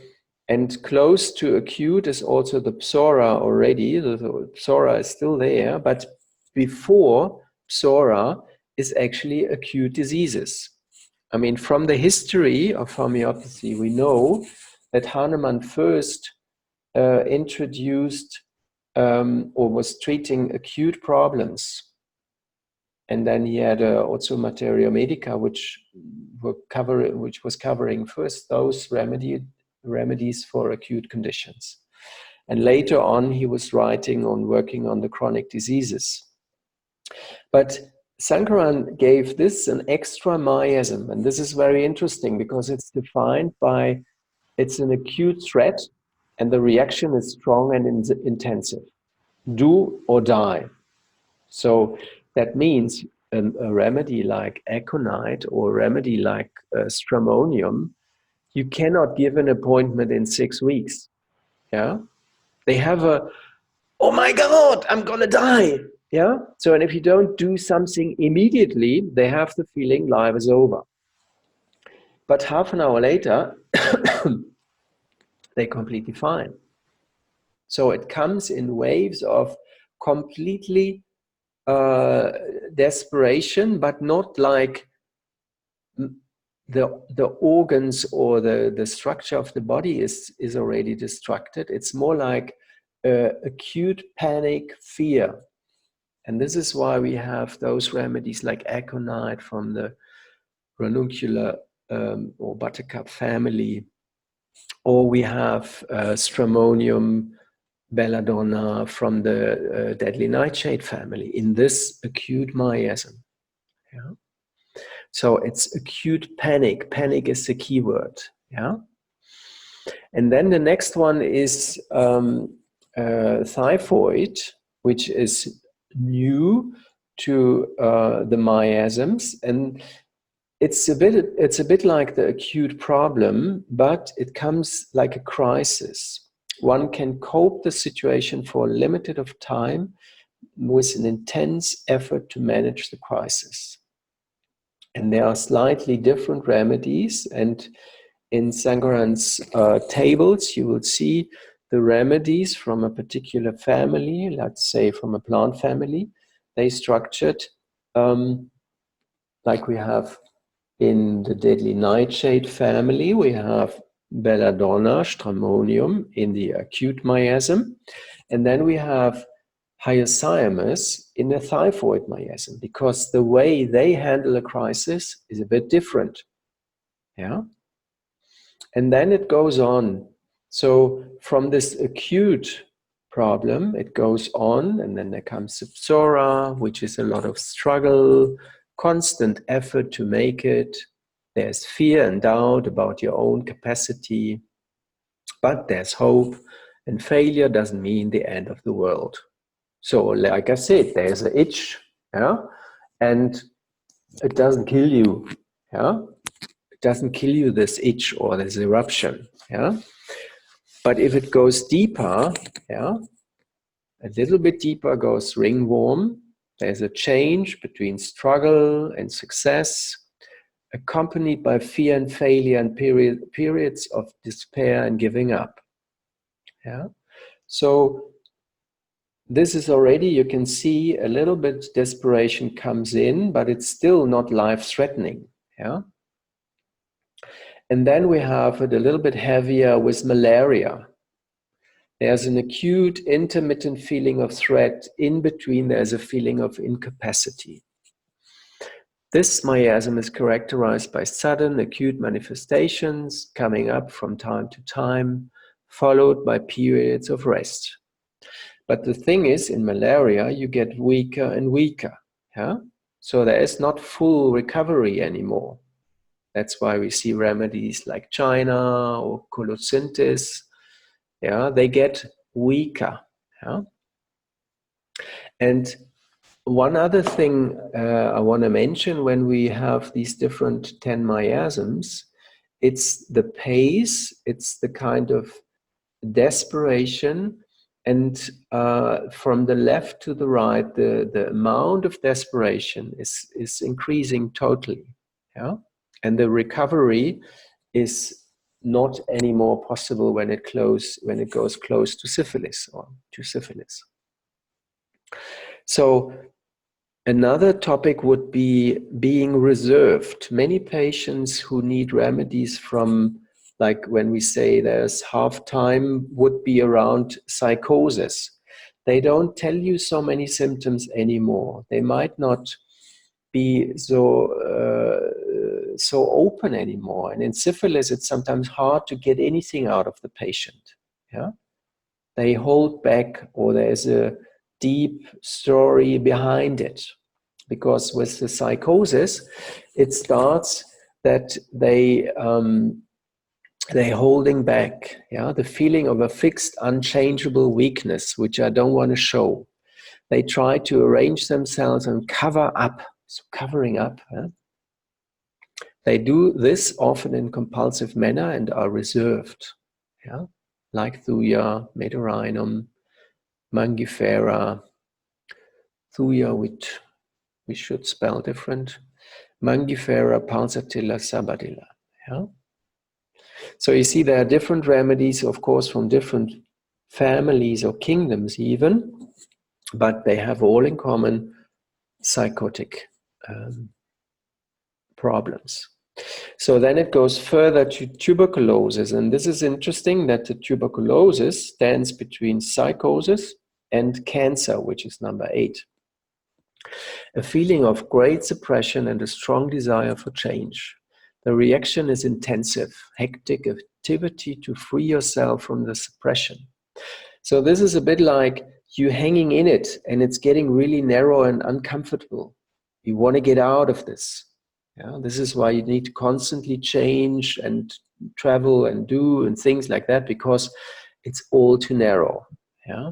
and close to acute is also the psora already. The psora is still there, but before psora is actually acute diseases. I mean, from the history of homeopathy, we know that Hahnemann first introduced or was treating acute problems. And then he had also Materia Medica, which was covering first those remedies for acute conditions. And later on, he was working on the chronic diseases. But Sankaran gave this an extra miasm, and this is very interesting because it's defined by, it's an acute threat, and the reaction is strong and intensive. Do or die. So that means a remedy like aconite or a remedy like stramonium, you cannot give an appointment in 6 weeks. Yeah, they have oh my God, I'm gonna die. Yeah. So, and if you don't do something immediately, they have the feeling life is over. But half an hour later, they're completely fine. So it comes in waves of completely desperation, but not like the organs or the structure of the body is already destructed. It's more like acute panic, fear. And this is why we have those remedies like aconite from the ranuncular or buttercup family, or we have stramonium belladonna from the deadly nightshade family in this acute miasm. Yeah. So it's acute panic. Panic is the key word. Yeah. And then the next one is typhoid, which is new to the miasms, and it's a bit like the acute problem, but it comes like a crisis. One can cope the situation for a limited of time with an intense effort to manage the crisis. And there are slightly different remedies, and in Sankaran's tables, you will see the remedies from a particular family, let's say from a plant family. They structured like we have in the deadly nightshade family, we have belladonna, stramonium in the acute miasm. And then we have hyoscyamus in the typhoid miasm, because the way they handle a crisis is a bit different. Yeah. And then it goes on. So from this acute problem, it goes on, and then there comes Subsora, which is a lot of struggle, constant effort to make it. There's fear and doubt about your own capacity, but there's hope, and failure doesn't mean the end of the world. So, like I said, there's an itch, yeah, and it doesn't kill you, yeah. It doesn't kill you, this itch or this eruption, yeah. But if it goes deeper, yeah, a little bit deeper goes ringworm. There's a change between struggle and success, accompanied by fear and failure and periods of despair and giving up. Yeah. So this is already, you can see a little bit desperation comes in, but it's still not life-threatening. Yeah. And then we have it a little bit heavier with malaria. There's an acute intermittent feeling of threat. In between, there's a feeling of incapacity. This miasm is characterized by sudden acute manifestations coming up from time to time, followed by periods of rest. But the thing is, in malaria, you get weaker and weaker. Yeah? So there is not full recovery anymore. That's why we see remedies like China or colocyntis. Yeah, they get weaker. Yeah? And one other thing I want to mention, when we have these different 10 miasms, it's the pace, it's the kind of desperation, and from the left to the right, the amount of desperation is increasing totally. Yeah? And the recovery is not anymore possible when it goes close to syphilis or to syphilis. So another topic would be being reserved. Many patients who need remedies from, like when we say there's half time, would be around psychosis. They don't tell you so many symptoms anymore. They might not be so open anymore. And in syphilis, it's sometimes hard to get anything out of the patient. Yeah, they hold back, or there's a deep story behind it. Because with the psychosis, it starts that they're holding back, yeah, the feeling of a fixed, unchangeable weakness, which I don't want to show. They try to arrange themselves and cover up, so covering up. Yeah? They do this often in compulsive manner and are reserved, yeah, like Thuja, Medorinum, Mangifera, Thuja, which we should spell different, Mangifera, Pulsatilla, Sabadilla. Yeah? So you see there are different remedies, of course, from different families or kingdoms even, but they have all in common psychotic problems. So then it goes further to tuberculosis, and this is interesting that the tuberculosis stands between psychosis and cancer, which is number 8. A feeling of great suppression and a strong desire for change. The reaction is intensive, hectic activity to free yourself from the suppression. So this is a bit like you hanging in it, and it's getting really narrow and uncomfortable. You want to get out of this. Yeah? This is why you need to constantly change and travel and do and things like that, because it's all too narrow. Yeah?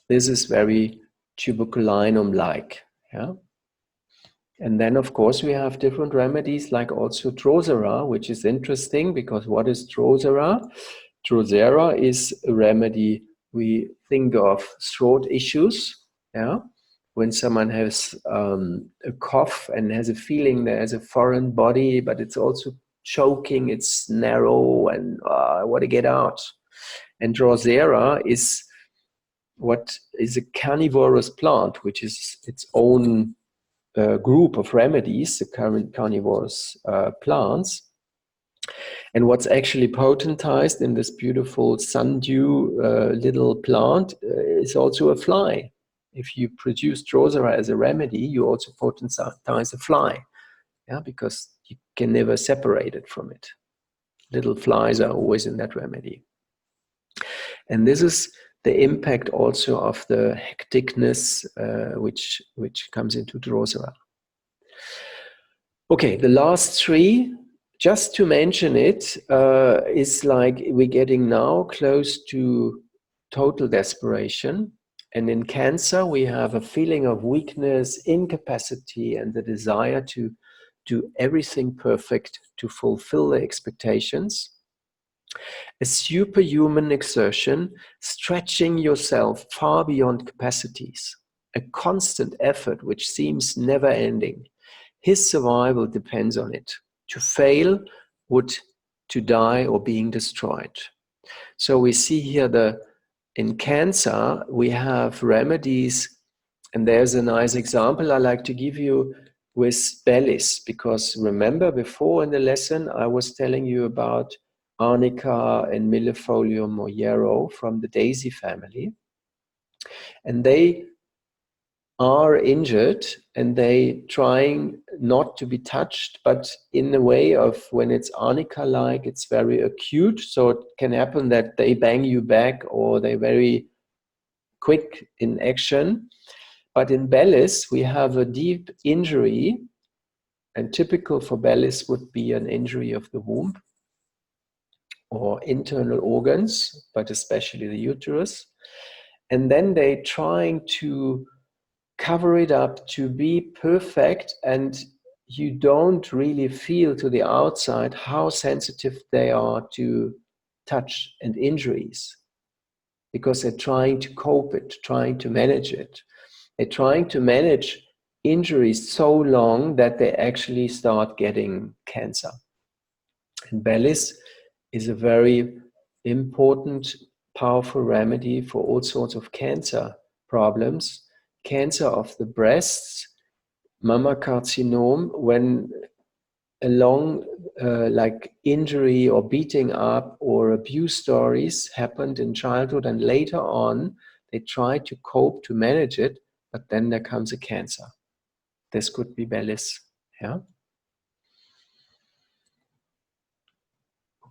This is very tuberculinum-like. Yeah? And then, of course, we have different remedies, like also Drosera, which is interesting, because what is Drosera? Drosera is a remedy we think of throat issues. Yeah? When someone has a cough and has a feeling there's a foreign body, but it's also choking, it's narrow, and I want to get out. And Drosera is what is a carnivorous plant, which is its own group of remedies, the current carnivorous plants. And what's actually potentized in this beautiful sundew little plant is also a fly. If you produce Drosera as a remedy, you also potentize a fly, yeah, because you can never separate it from it. Little flies are always in that remedy. And this is the impact also of the hecticness which comes into Drosera. Okay, the last three, just to mention it, is like we're getting now close to total desperation. And in Cancer, we have a feeling of weakness, incapacity, and the desire to do everything perfect to fulfill the expectations. A superhuman exertion, stretching yourself far beyond capacities. A constant effort which seems never ending. His survival depends on it. To fail would to die or being destroyed. So we see here in Cancer, we have remedies, and there's a nice example I like to give you with Bellis, because remember before in the lesson, I was telling you about Arnica and Millefolium or yarrow from the daisy family. And they are injured and they trying not to be touched, but in a way of when it's arnica-like, it's very acute. So it can happen that they bang you back or they're very quick in action. But in Bellis, we have a deep injury, and typical for Bellis would be an injury of the womb or internal organs, but especially the uterus. And then they're trying to cover it up to be perfect, and you don't really feel to the outside how sensitive they are to touch and injuries, because they're trying to cope it, trying to manage it. They're trying to manage injuries so long that they actually start getting cancer. And Bellis is a very important, powerful remedy for all sorts of cancer problems. Cancer of the breasts, mammacarcinome, when a long like injury or beating up or abuse stories happened in childhood, and later on they try to cope to manage it, but then there comes a cancer. This could be Bellis. Yeah.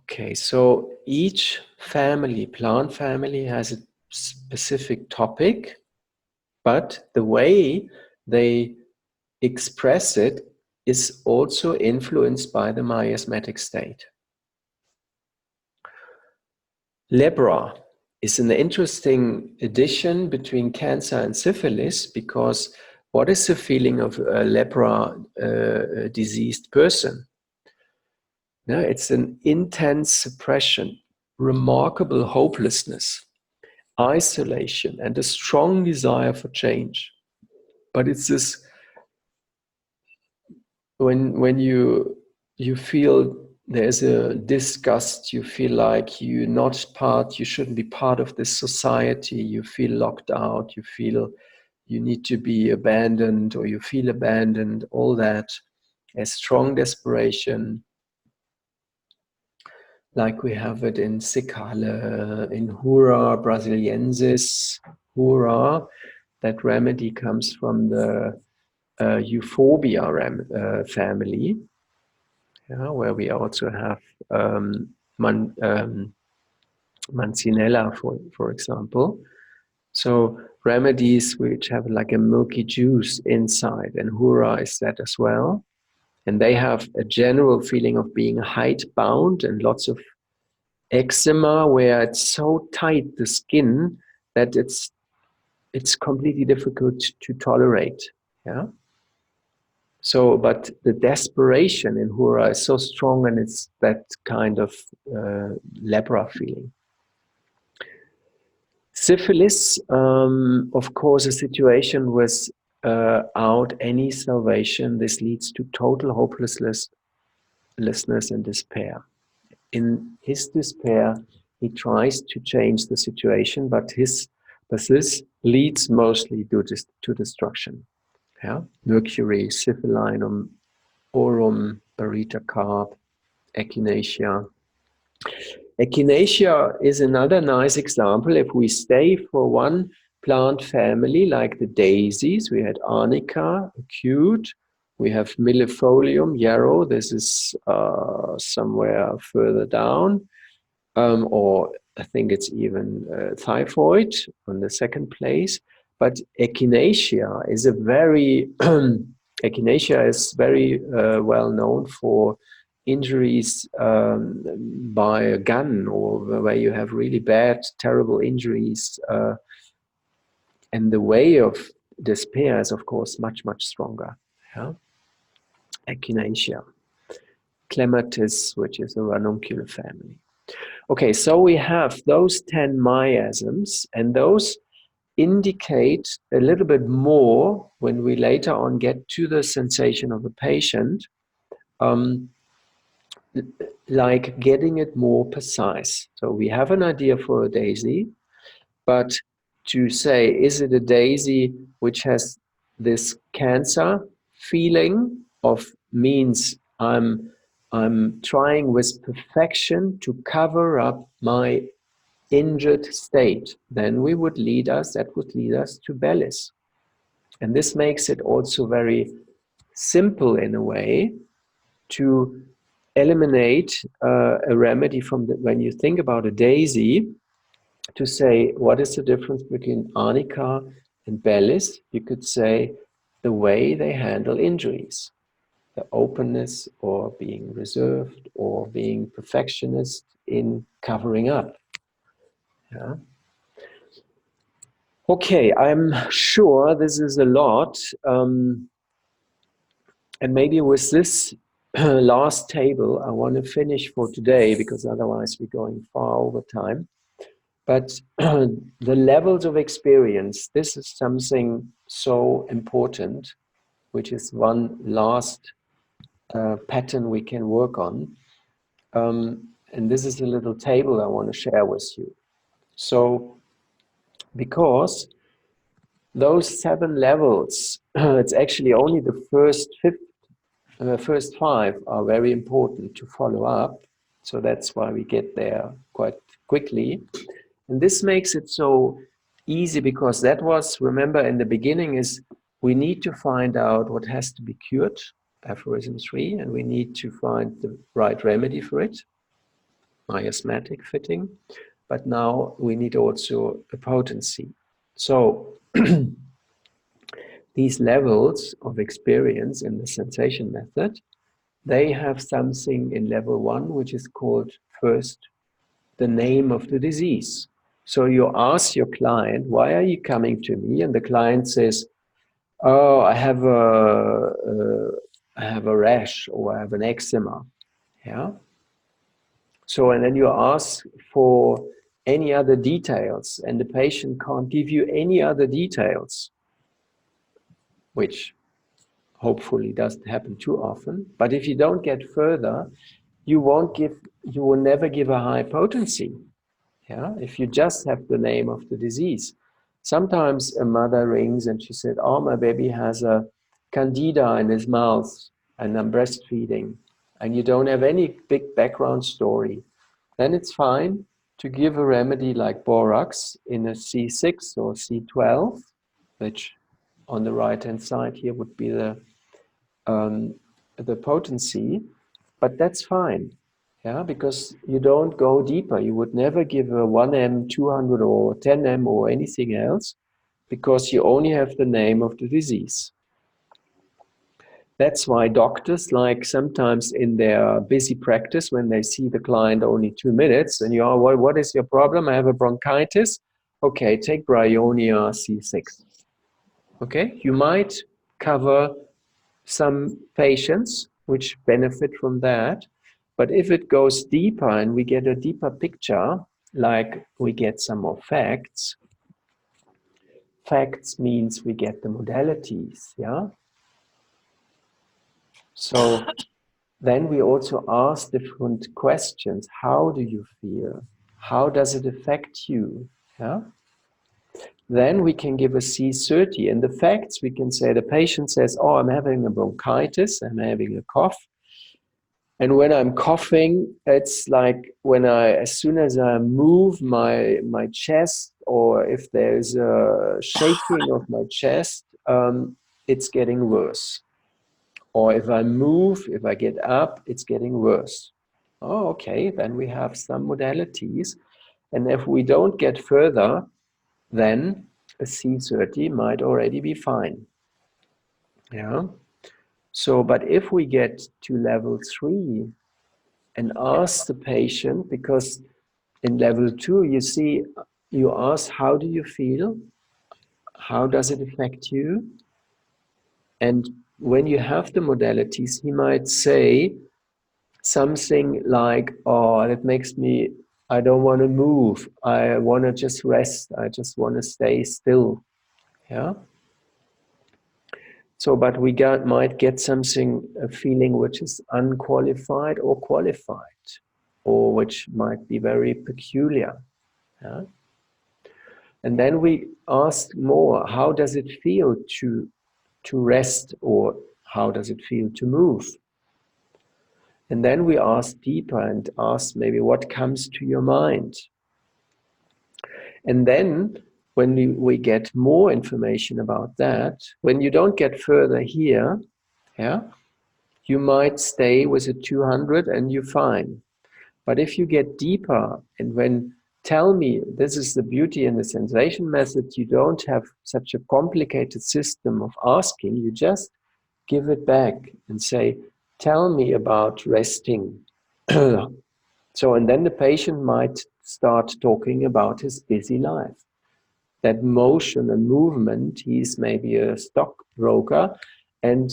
Okay, so each family, plant family, has a specific topic, but the way they express it is also influenced by the miasmatic state. Lepra is an interesting addition between Cancer and syphilis, because what is the feeling of a lepra diseased person? No, it's an intense suppression, remarkable hopelessness, isolation, and a strong desire for change. But it's this, when you feel there's a disgust, you feel like you're not part, you shouldn't be part of this society, you feel locked out, you feel you need to be abandoned, or you feel abandoned, all that, a strong desperation, like we have it in Cicale, in Hura brasiliensis. Hura, that remedy comes from the Euphorbia family, yeah, where we also have Mancinella, for example. So remedies which have like a milky juice inside, and Hura is that as well. And they have a general feeling of being height bound and lots of eczema, where it's so tight, the skin, that it's completely difficult to tolerate. Yeah. So, but the desperation in Hura is so strong, and it's that kind of lepra feeling. Syphilis, of course, a situation without any salvation. This leads to total hopelessness and despair. In his despair, he tries to change the situation, but this leads mostly to destruction. Yeah? Mercury, syphilinum, aurum, barita carp, echinacea. Echinacea is another nice example. If we stay for one plant family, like the daisies, we had arnica, acute, we have millefolium, yarrow, this is somewhere further down, or I think it's even typhoid on the second place. But echinacea is a very, echinacea is very well known for injuries by a gun, or where you have really bad, terrible injuries. And the way of despair is, of course, much, much stronger. Yeah? Echinacea. Clematis, which is a ranunculus family. Okay, so we have those 10 miasms, and those indicate a little bit more when we later on get to the sensation of the patient, like getting it more precise. So we have an idea for a daisy, but to say, is it a daisy which has this cancer feeling of means I'm trying with perfection to cover up my injured state, then that would lead us to Bellis. And this makes it also very simple in a way to eliminate a remedy from when you think about a daisy, to say, what is the difference between arnica and Bellis? You could say the way they handle injuries, the openness, or being reserved, or being perfectionist in covering up. Yeah. Okay, I'm sure this is a lot. And maybe with this last table, I want to finish for today, because otherwise we're going far over time. But the levels of experience, this is something so important, which is one last pattern we can work on. And this is a little table I want to share with you. So, because those 7 levels, it's actually only the first 5 are very important to follow up. So that's why we get there quite quickly. And this makes it so easy, because that was, remember in the beginning, is we need to find out what has to be cured, aphorism 3, and we need to find the right remedy for it, miasmatic fitting. But now we need also a potency. So these levels of experience in the sensation method, they have something in level 1, which is called first the name of the disease. So you ask your client, why are you coming to me? And the client says, oh, I have a rash, or I have an eczema. Yeah. So, and then you ask for any other details, and the patient can't give you any other details, which hopefully doesn't happen too often. But if you don't get further, you will never give a high potency. Yeah, if you just have the name of the disease. Sometimes a mother rings and she said, oh, my baby has a candida in his mouth and I'm breastfeeding, and you don't have any big background story. Then it's fine to give a remedy like borax in a C6 or C12, which on the right hand side here would be the potency, but that's fine. Yeah, because you don't go deeper. You would never give a 1M, 200 or 10M or anything else, because you only have the name of the disease. That's why doctors, like sometimes in their busy practice, when they see the client only 2 minutes, and you are, well, what is your problem? I have a bronchitis. Okay, take Bryonia C6. Okay, you might cover some patients which benefit from that. But if it goes deeper and we get a deeper picture, like we get some more facts, facts means we get the modalities, yeah? So then we also ask different questions. How do you feel? How does it affect you? Yeah? Then we can give a C30. And the facts, we can say, the patient says, oh, I'm having a bronchitis, I'm having a cough. And when I'm coughing, it's like as soon as I move my chest, or if there's a shaking of my chest, it's getting worse. Or if I move, if I get up, it's getting worse. Oh, okay, then we have some modalities. And if we don't get further, then a C30 might already be fine. Yeah. So, but if we get to level 3 and ask the patient, because in level 2, you see, you ask, how do you feel? How does it affect you? And when you have the modalities, he might say something like, oh, that makes me, I don't want to move. I want to just rest. I just want to stay still. Yeah. So, but we might get something, a feeling which is unqualified or qualified, or which might be very peculiar. Yeah? And then we ask more, how does it feel to rest, or how does it feel to move? And then we ask deeper and ask maybe what comes to your mind. And then when we get more information about that, when you don't get further here, yeah, you might stay with a 200 and you're fine. But if you get deeper, and when tell me, this is the beauty in the sensation method, you don't have such a complicated system of asking, you just give it back and say, tell me about resting. So, and then the patient might start talking about his busy life. That motion and movement, he's maybe a stockbroker, and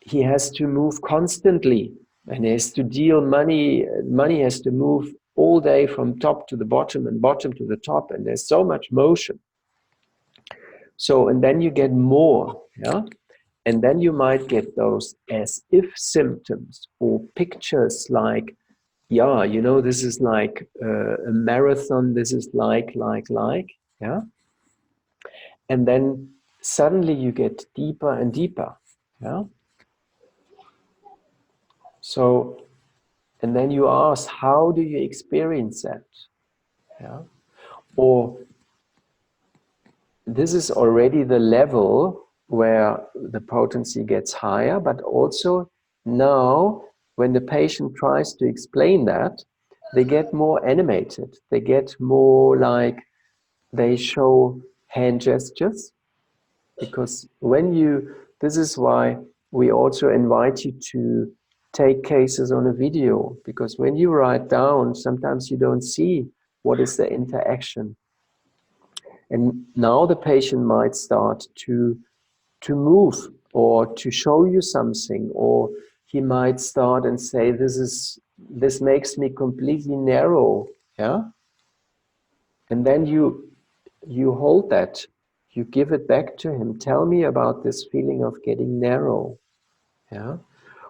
he has to move constantly, and he has to deal money. Money has to move all day from top to the bottom and bottom to the top, and there's so much motion. So, and then you get more, yeah? And then you might get those as if symptoms or pictures like, yeah, you know, this is like a marathon, this is like, yeah? And then suddenly you get deeper and deeper, yeah? So, and then you ask, how do you experience that? Yeah? Or this is already the level where the potency gets higher, but also now when the patient tries to explain that, they get more animated. They get more like they show hand gestures, because when you, this is why we also invite you to take cases on a video, because when you write down, sometimes you don't see what is the interaction. And now the patient might start to move or to show you something, or he might start and say, this makes me completely narrow, yeah? And then you hold that, you give it back to him. Tell me about this feeling of getting narrow, yeah?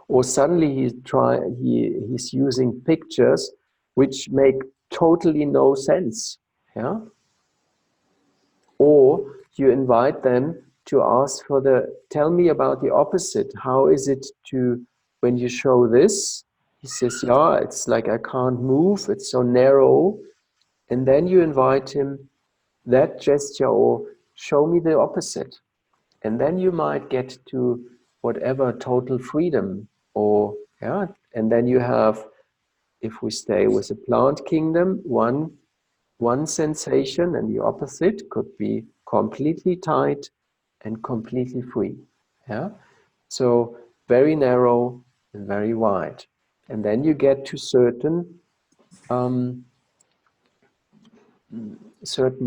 Or suddenly he's using pictures which make totally no sense, yeah? Or you invite them to ask for tell me about the opposite. How is it when you show this? He says, yeah, it's like I can't move, it's so narrow. And then you invite him that gesture, or show me the opposite. And then you might get to whatever total freedom, or, yeah, and then you have, if we stay with the plant kingdom, one sensation, and the opposite could be completely tight and completely free. Yeah? So very narrow and very wide. And then you get to certain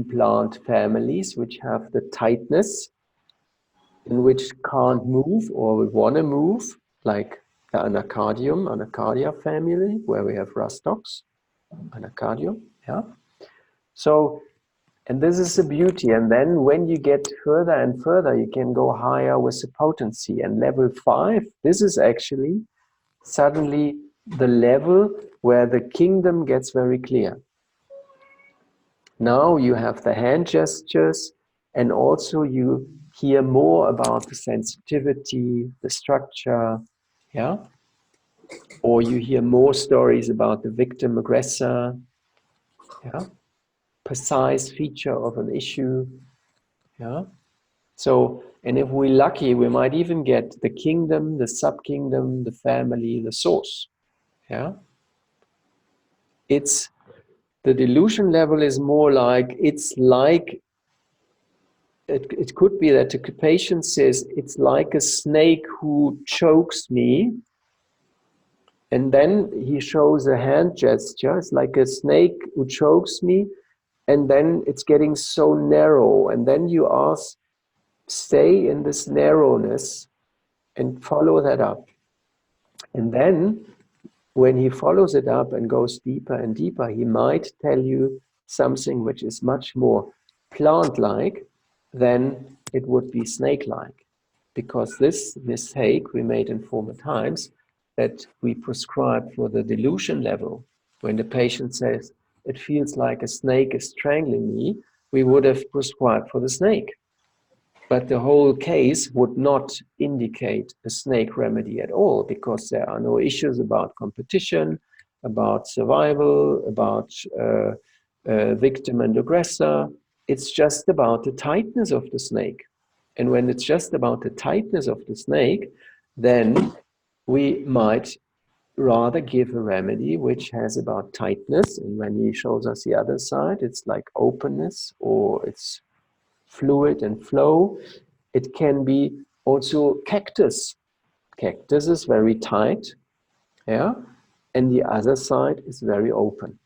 plant families which have the tightness, in which can't move or want to move, like the Anacardia family, where we have Rustox, Anacardium. Yeah. So, and this is the beauty. And then when you get further and further, you can go higher with the potency. And level 5, this is actually suddenly the level where the kingdom gets very clear. Now you have the hand gestures, and also you hear more about the sensitivity, the structure, yeah? or you hear more stories about the victim aggressor, yeah, precise feature of an issue, yeah. So, and if we're lucky, we might even get the kingdom, the sub-kingdom, the family, the source, yeah. It's, the delusion level is more like, it's like, it could be that the patient says, it's like a snake who chokes me, and then he shows a hand gesture. It's like a snake who chokes me, and then it's getting so narrow. And then you ask, stay in this narrowness and follow that up. And then when he follows it up and goes deeper and deeper, he might tell you something which is much more plant-like than it would be snake-like. Because this mistake we made in former times, that we prescribe for the delusion level, when the patient says, it feels like a snake is strangling me, we would have prescribed for the snake. But the whole case would not indicate a snake remedy at all, because there are no issues about competition, about survival, about victim and aggressor. It's just about the tightness of the snake. And when it's just about the tightness of the snake, then we might rather give a remedy which has about tightness. And when he shows us the other side, it's like openness, or it's fluid and flow. It can be also cactus. Cactus is very tight, yeah, and the other side is very open.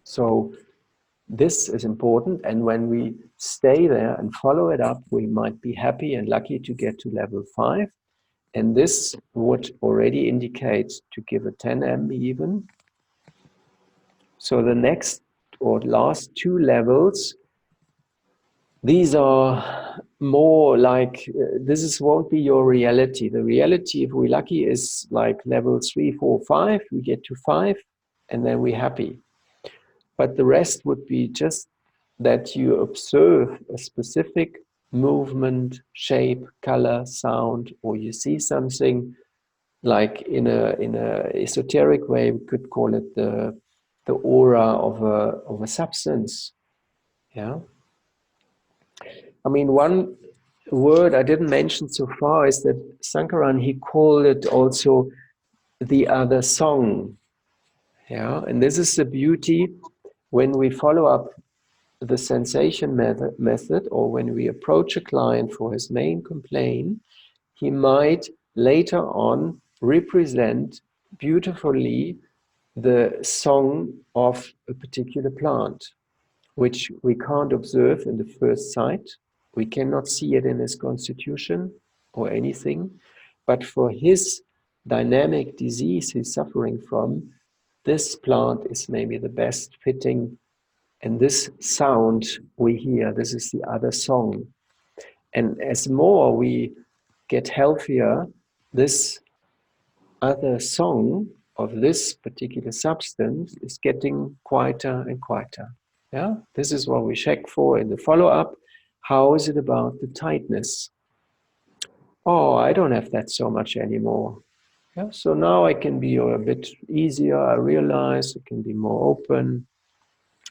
So this is important, and when we stay there and follow it up, we might be happy and lucky to get to level 5, and this would already indicate to give a 10M even. So the next or last 2 levels, these are more like, won't be your reality. The reality, if we're lucky, is like level 3, 4, 5. We get to 5, and then we're happy. But the rest would be just that you observe a specific movement, shape, color, sound, or you see something like in a esoteric way, we could call it the aura of a substance. Yeah. I mean, one word I didn't mention so far is that Sankaran, he called it also the other song. Yeah, and this is the beauty when we follow up the sensation method, or when we approach a client for his main complaint, he might later on represent beautifully the song of a particular plant, which we can't observe in the first sight. We cannot see it in his constitution or anything. But for his dynamic disease he's suffering from, this plant is maybe the best fitting. And this sound we hear, this is the other song. And as more we get healthier, this other song of this particular substance is getting quieter and quieter. Yeah, this is what we check for in the follow-up. How is it about the tightness? Oh, I don't have that so much anymore. Yeah, so now I can be a bit easier. I realize I can be more open.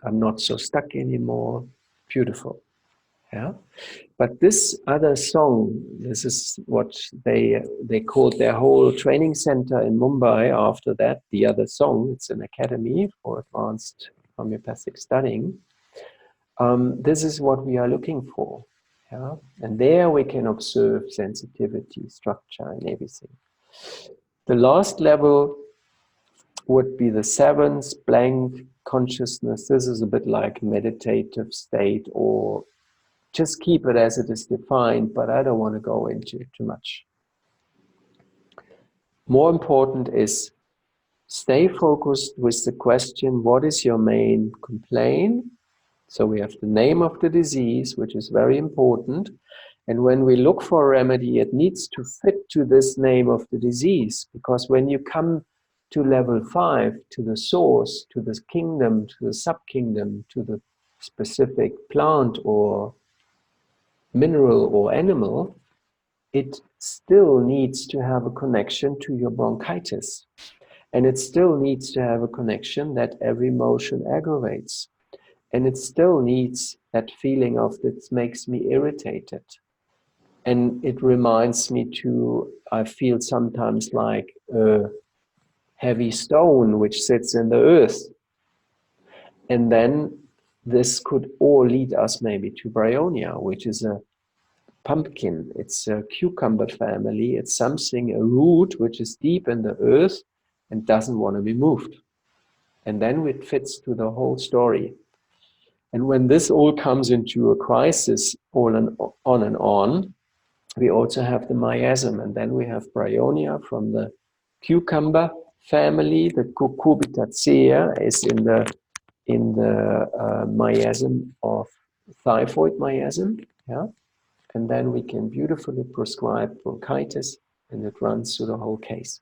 I'm not so stuck anymore. Beautiful. Yeah, but this other song, this is what they called their whole training center in Mumbai after that, the other song. It's an academy for advanced homeopathic studying. This is what we are looking for. Yeah? And there we can observe sensitivity, structure, and everything. The last level would be the 7th, blank consciousness. This is a bit like meditative state, or just keep it as it is defined, but I don't want to go into it too much. More important is stay focused with the question, what is your main complaint? So we have the name of the disease, which is very important. And when we look for a remedy, it needs to fit to this name of the disease. Because when you come to level 5, to the source, to the kingdom, to the sub-kingdom, to the specific plant or mineral or animal, it still needs to have a connection to your bronchitis. And it still needs to have a connection that every motion aggravates. And it still needs that feeling of this makes me irritated. And it reminds me I feel sometimes like a heavy stone which sits in the earth. And then this could all lead us maybe to bryonia, which is a pumpkin. It's a cucumber family. It's something, a root, which is deep in the earth and doesn't want to be moved. And then it fits to the whole story. And when this all comes into a crisis, all on and on, we also have the miasm. And then we have bryonia from the cucumber family. The cucurbitacea is in the miasm of typhoid miasm. Yeah. And then we can beautifully prescribe bronchitis, and it runs through the whole case.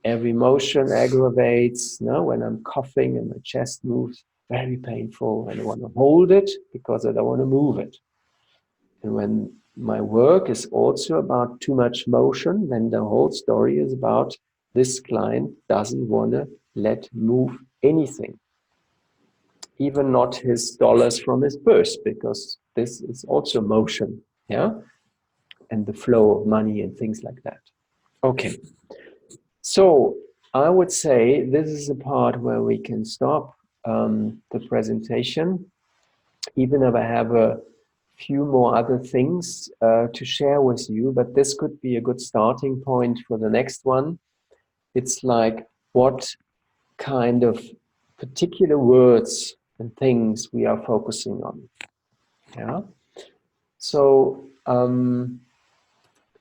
Every motion aggravates. No, when I'm coughing and my chest moves, very painful, and I want to hold it because I don't want to move it. And when my work is also about too much motion, then the whole story is about this client doesn't want to let move anything, even not his dollars from his purse, because this is also motion. Yeah. And the flow of money and things like that. Okay, so I would say this is a part where we can stop the presentation, even if I have a few more other things to share with you, but this could be a good starting point for the next one. It's like what kind of particular words and things we are focusing on. Yeah. So,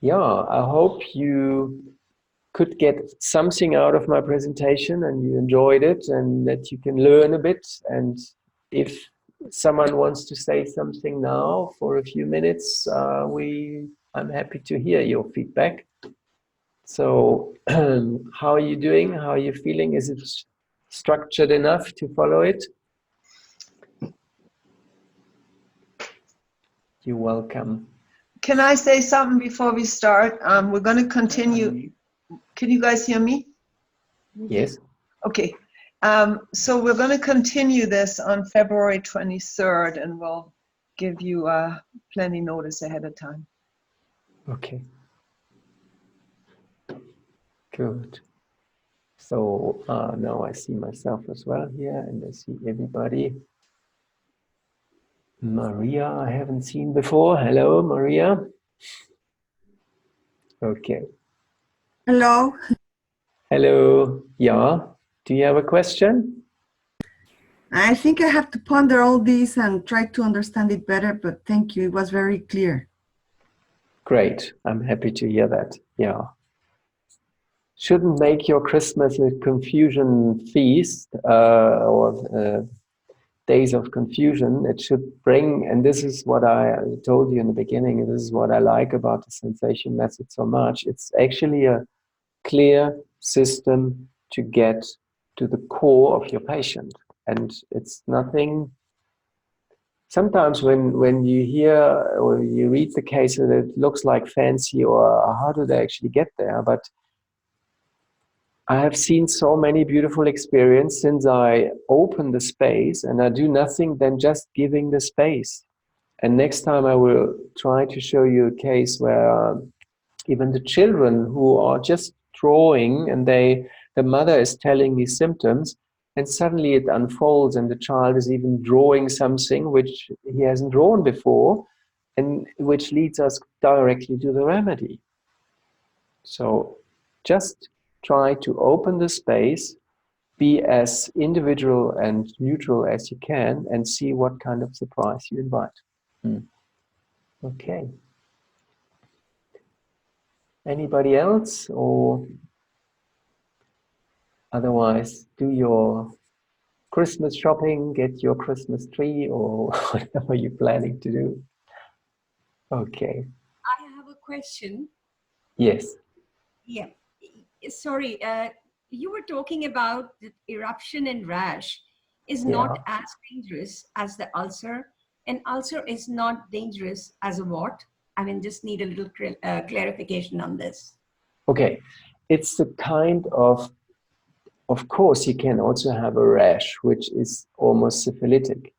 yeah, I hope you could get something out of my presentation and you enjoyed it and that you can learn a bit. And if someone wants to say something now for a few minutes, I'm happy to hear your feedback. So how are you doing? How are you feeling? Is it structured enough to follow it? You're welcome. Can I say something before we start? We're going to continue. Can you guys hear me? Yes. Okay. So we're going to continue this on February 23rd, and we'll give you plenty notice ahead of time. Okay. Good. So now I see myself as well here, and I see everybody. Maria, I haven't seen before. Hello, Maria. Okay. Hello. Hello. Yeah. Do you have a question? I think I have to ponder all this and try to understand it better, but thank you. It was very clear. Great. I'm happy to hear that. Yeah. Shouldn't make your Christmas a confusion feast or days of confusion. It should bring, and this is what I told you in the beginning, this is what I like about the sensation method so much. It's actually a clear system to get to the core of your patient. And it's nothing. Sometimes when you hear or you read the case, it looks like fancy or how do they actually get there? But I have seen so many beautiful experiences since I open the space, and I do nothing than just giving the space. And next time I will try to show you a case where even the children who are just drawing and the mother is telling me symptoms, and suddenly it unfolds and the child is even drawing something which he hasn't drawn before, and which leads us directly to the remedy. So just try to open the space, be as individual and neutral as you can, and see what kind of surprise you invite. Okay. Anybody else? Or otherwise, do your Christmas shopping, get your Christmas tree, or whatever you're planning to do. Okay. I have a question. Yes. Yeah. Sorry, you were talking about the eruption and rash is not as dangerous as the ulcer, and ulcer is not dangerous as a wart, I mean, just need a little clarification on this. Okay, it's the kind of course, you can also have a rash, which is almost syphilitic.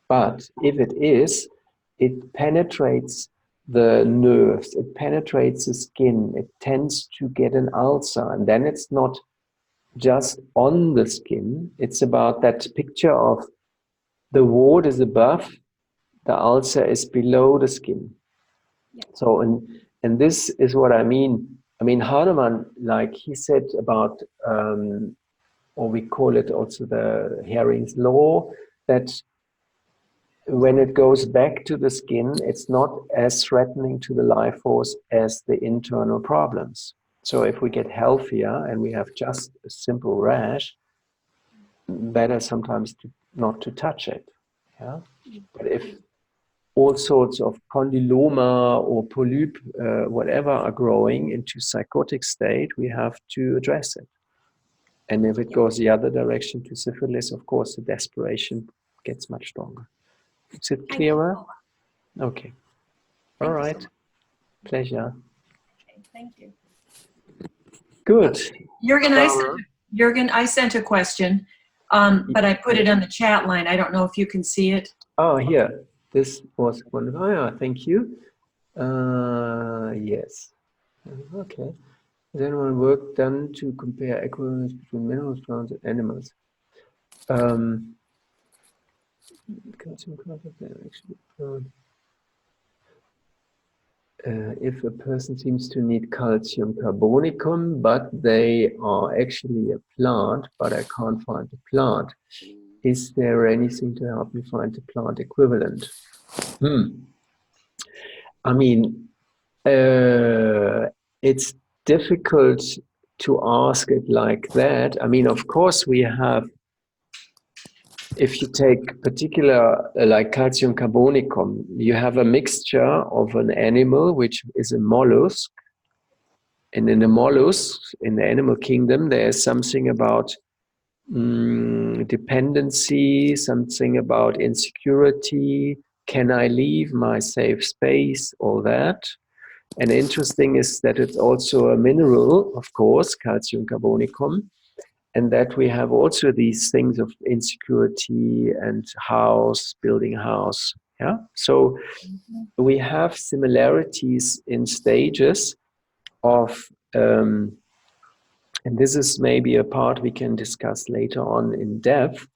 But if it is, it penetrates the nerves, it penetrates the skin, it tends to get an ulcer. And then it's not just on the skin, it's about that picture of the wart is above, the ulcer is below the skin. Yeah. So, and this is what I mean. I mean, Hahnemann, like he said about, or we call it also the Hering's law, that when it goes back to the skin, it's not as threatening to the life force as the internal problems. So if we get healthier and we have just a simple rash, better sometimes not to touch it. Yeah? But if all sorts of condyloma or polyp, whatever, are growing into psychotic state, we have to address it. And if it goes the other direction to syphilis, of course, the desperation gets much stronger. Is it clearer? Okay. All right. Pleasure. Okay, thank you. Good. Jürgen, I sent a question, but I put it on the chat line. I don't know if you can see it. Oh, here. This was one. Oh, yeah, thank you. Yes. Okay. Is anyone work done to compare equivalence between minerals, plants, and animals? Calcium carbonate, actually. If a person seems to need calcium carbonicum, but they are actually a plant, but I can't find the plant, is there anything to help me find the plant equivalent? I mean, it's difficult to ask it like that. I mean, of course, we have, if you take particular, like calcium carbonicum, you have a mixture of an animal, which is a mollusk. And in the mollusks, in the animal kingdom, there's something about dependency, something about insecurity. Can I leave my safe space? All that. And interesting is that it's also a mineral, of course, calcium carbonicum, and that we have also these things of insecurity and house, building house. Yeah. So we have similarities in stages of, and this is maybe a part we can discuss later on in depth,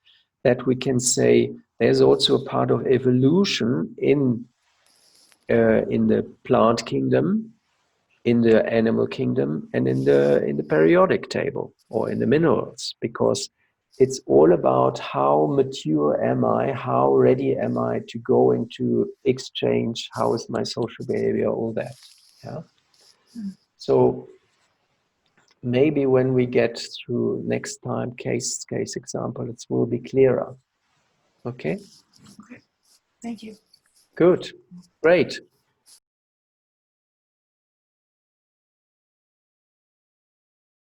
that we can say there's also a part of evolution in the plant kingdom, in the animal kingdom, and in the periodic table or in the minerals, because it's all about how mature am I, how ready am I to go into exchange, how is my social behavior, all that. Yeah. So maybe when we get through next time case example, it will be clearer. Okay. Okay. Thank you. Good. Great.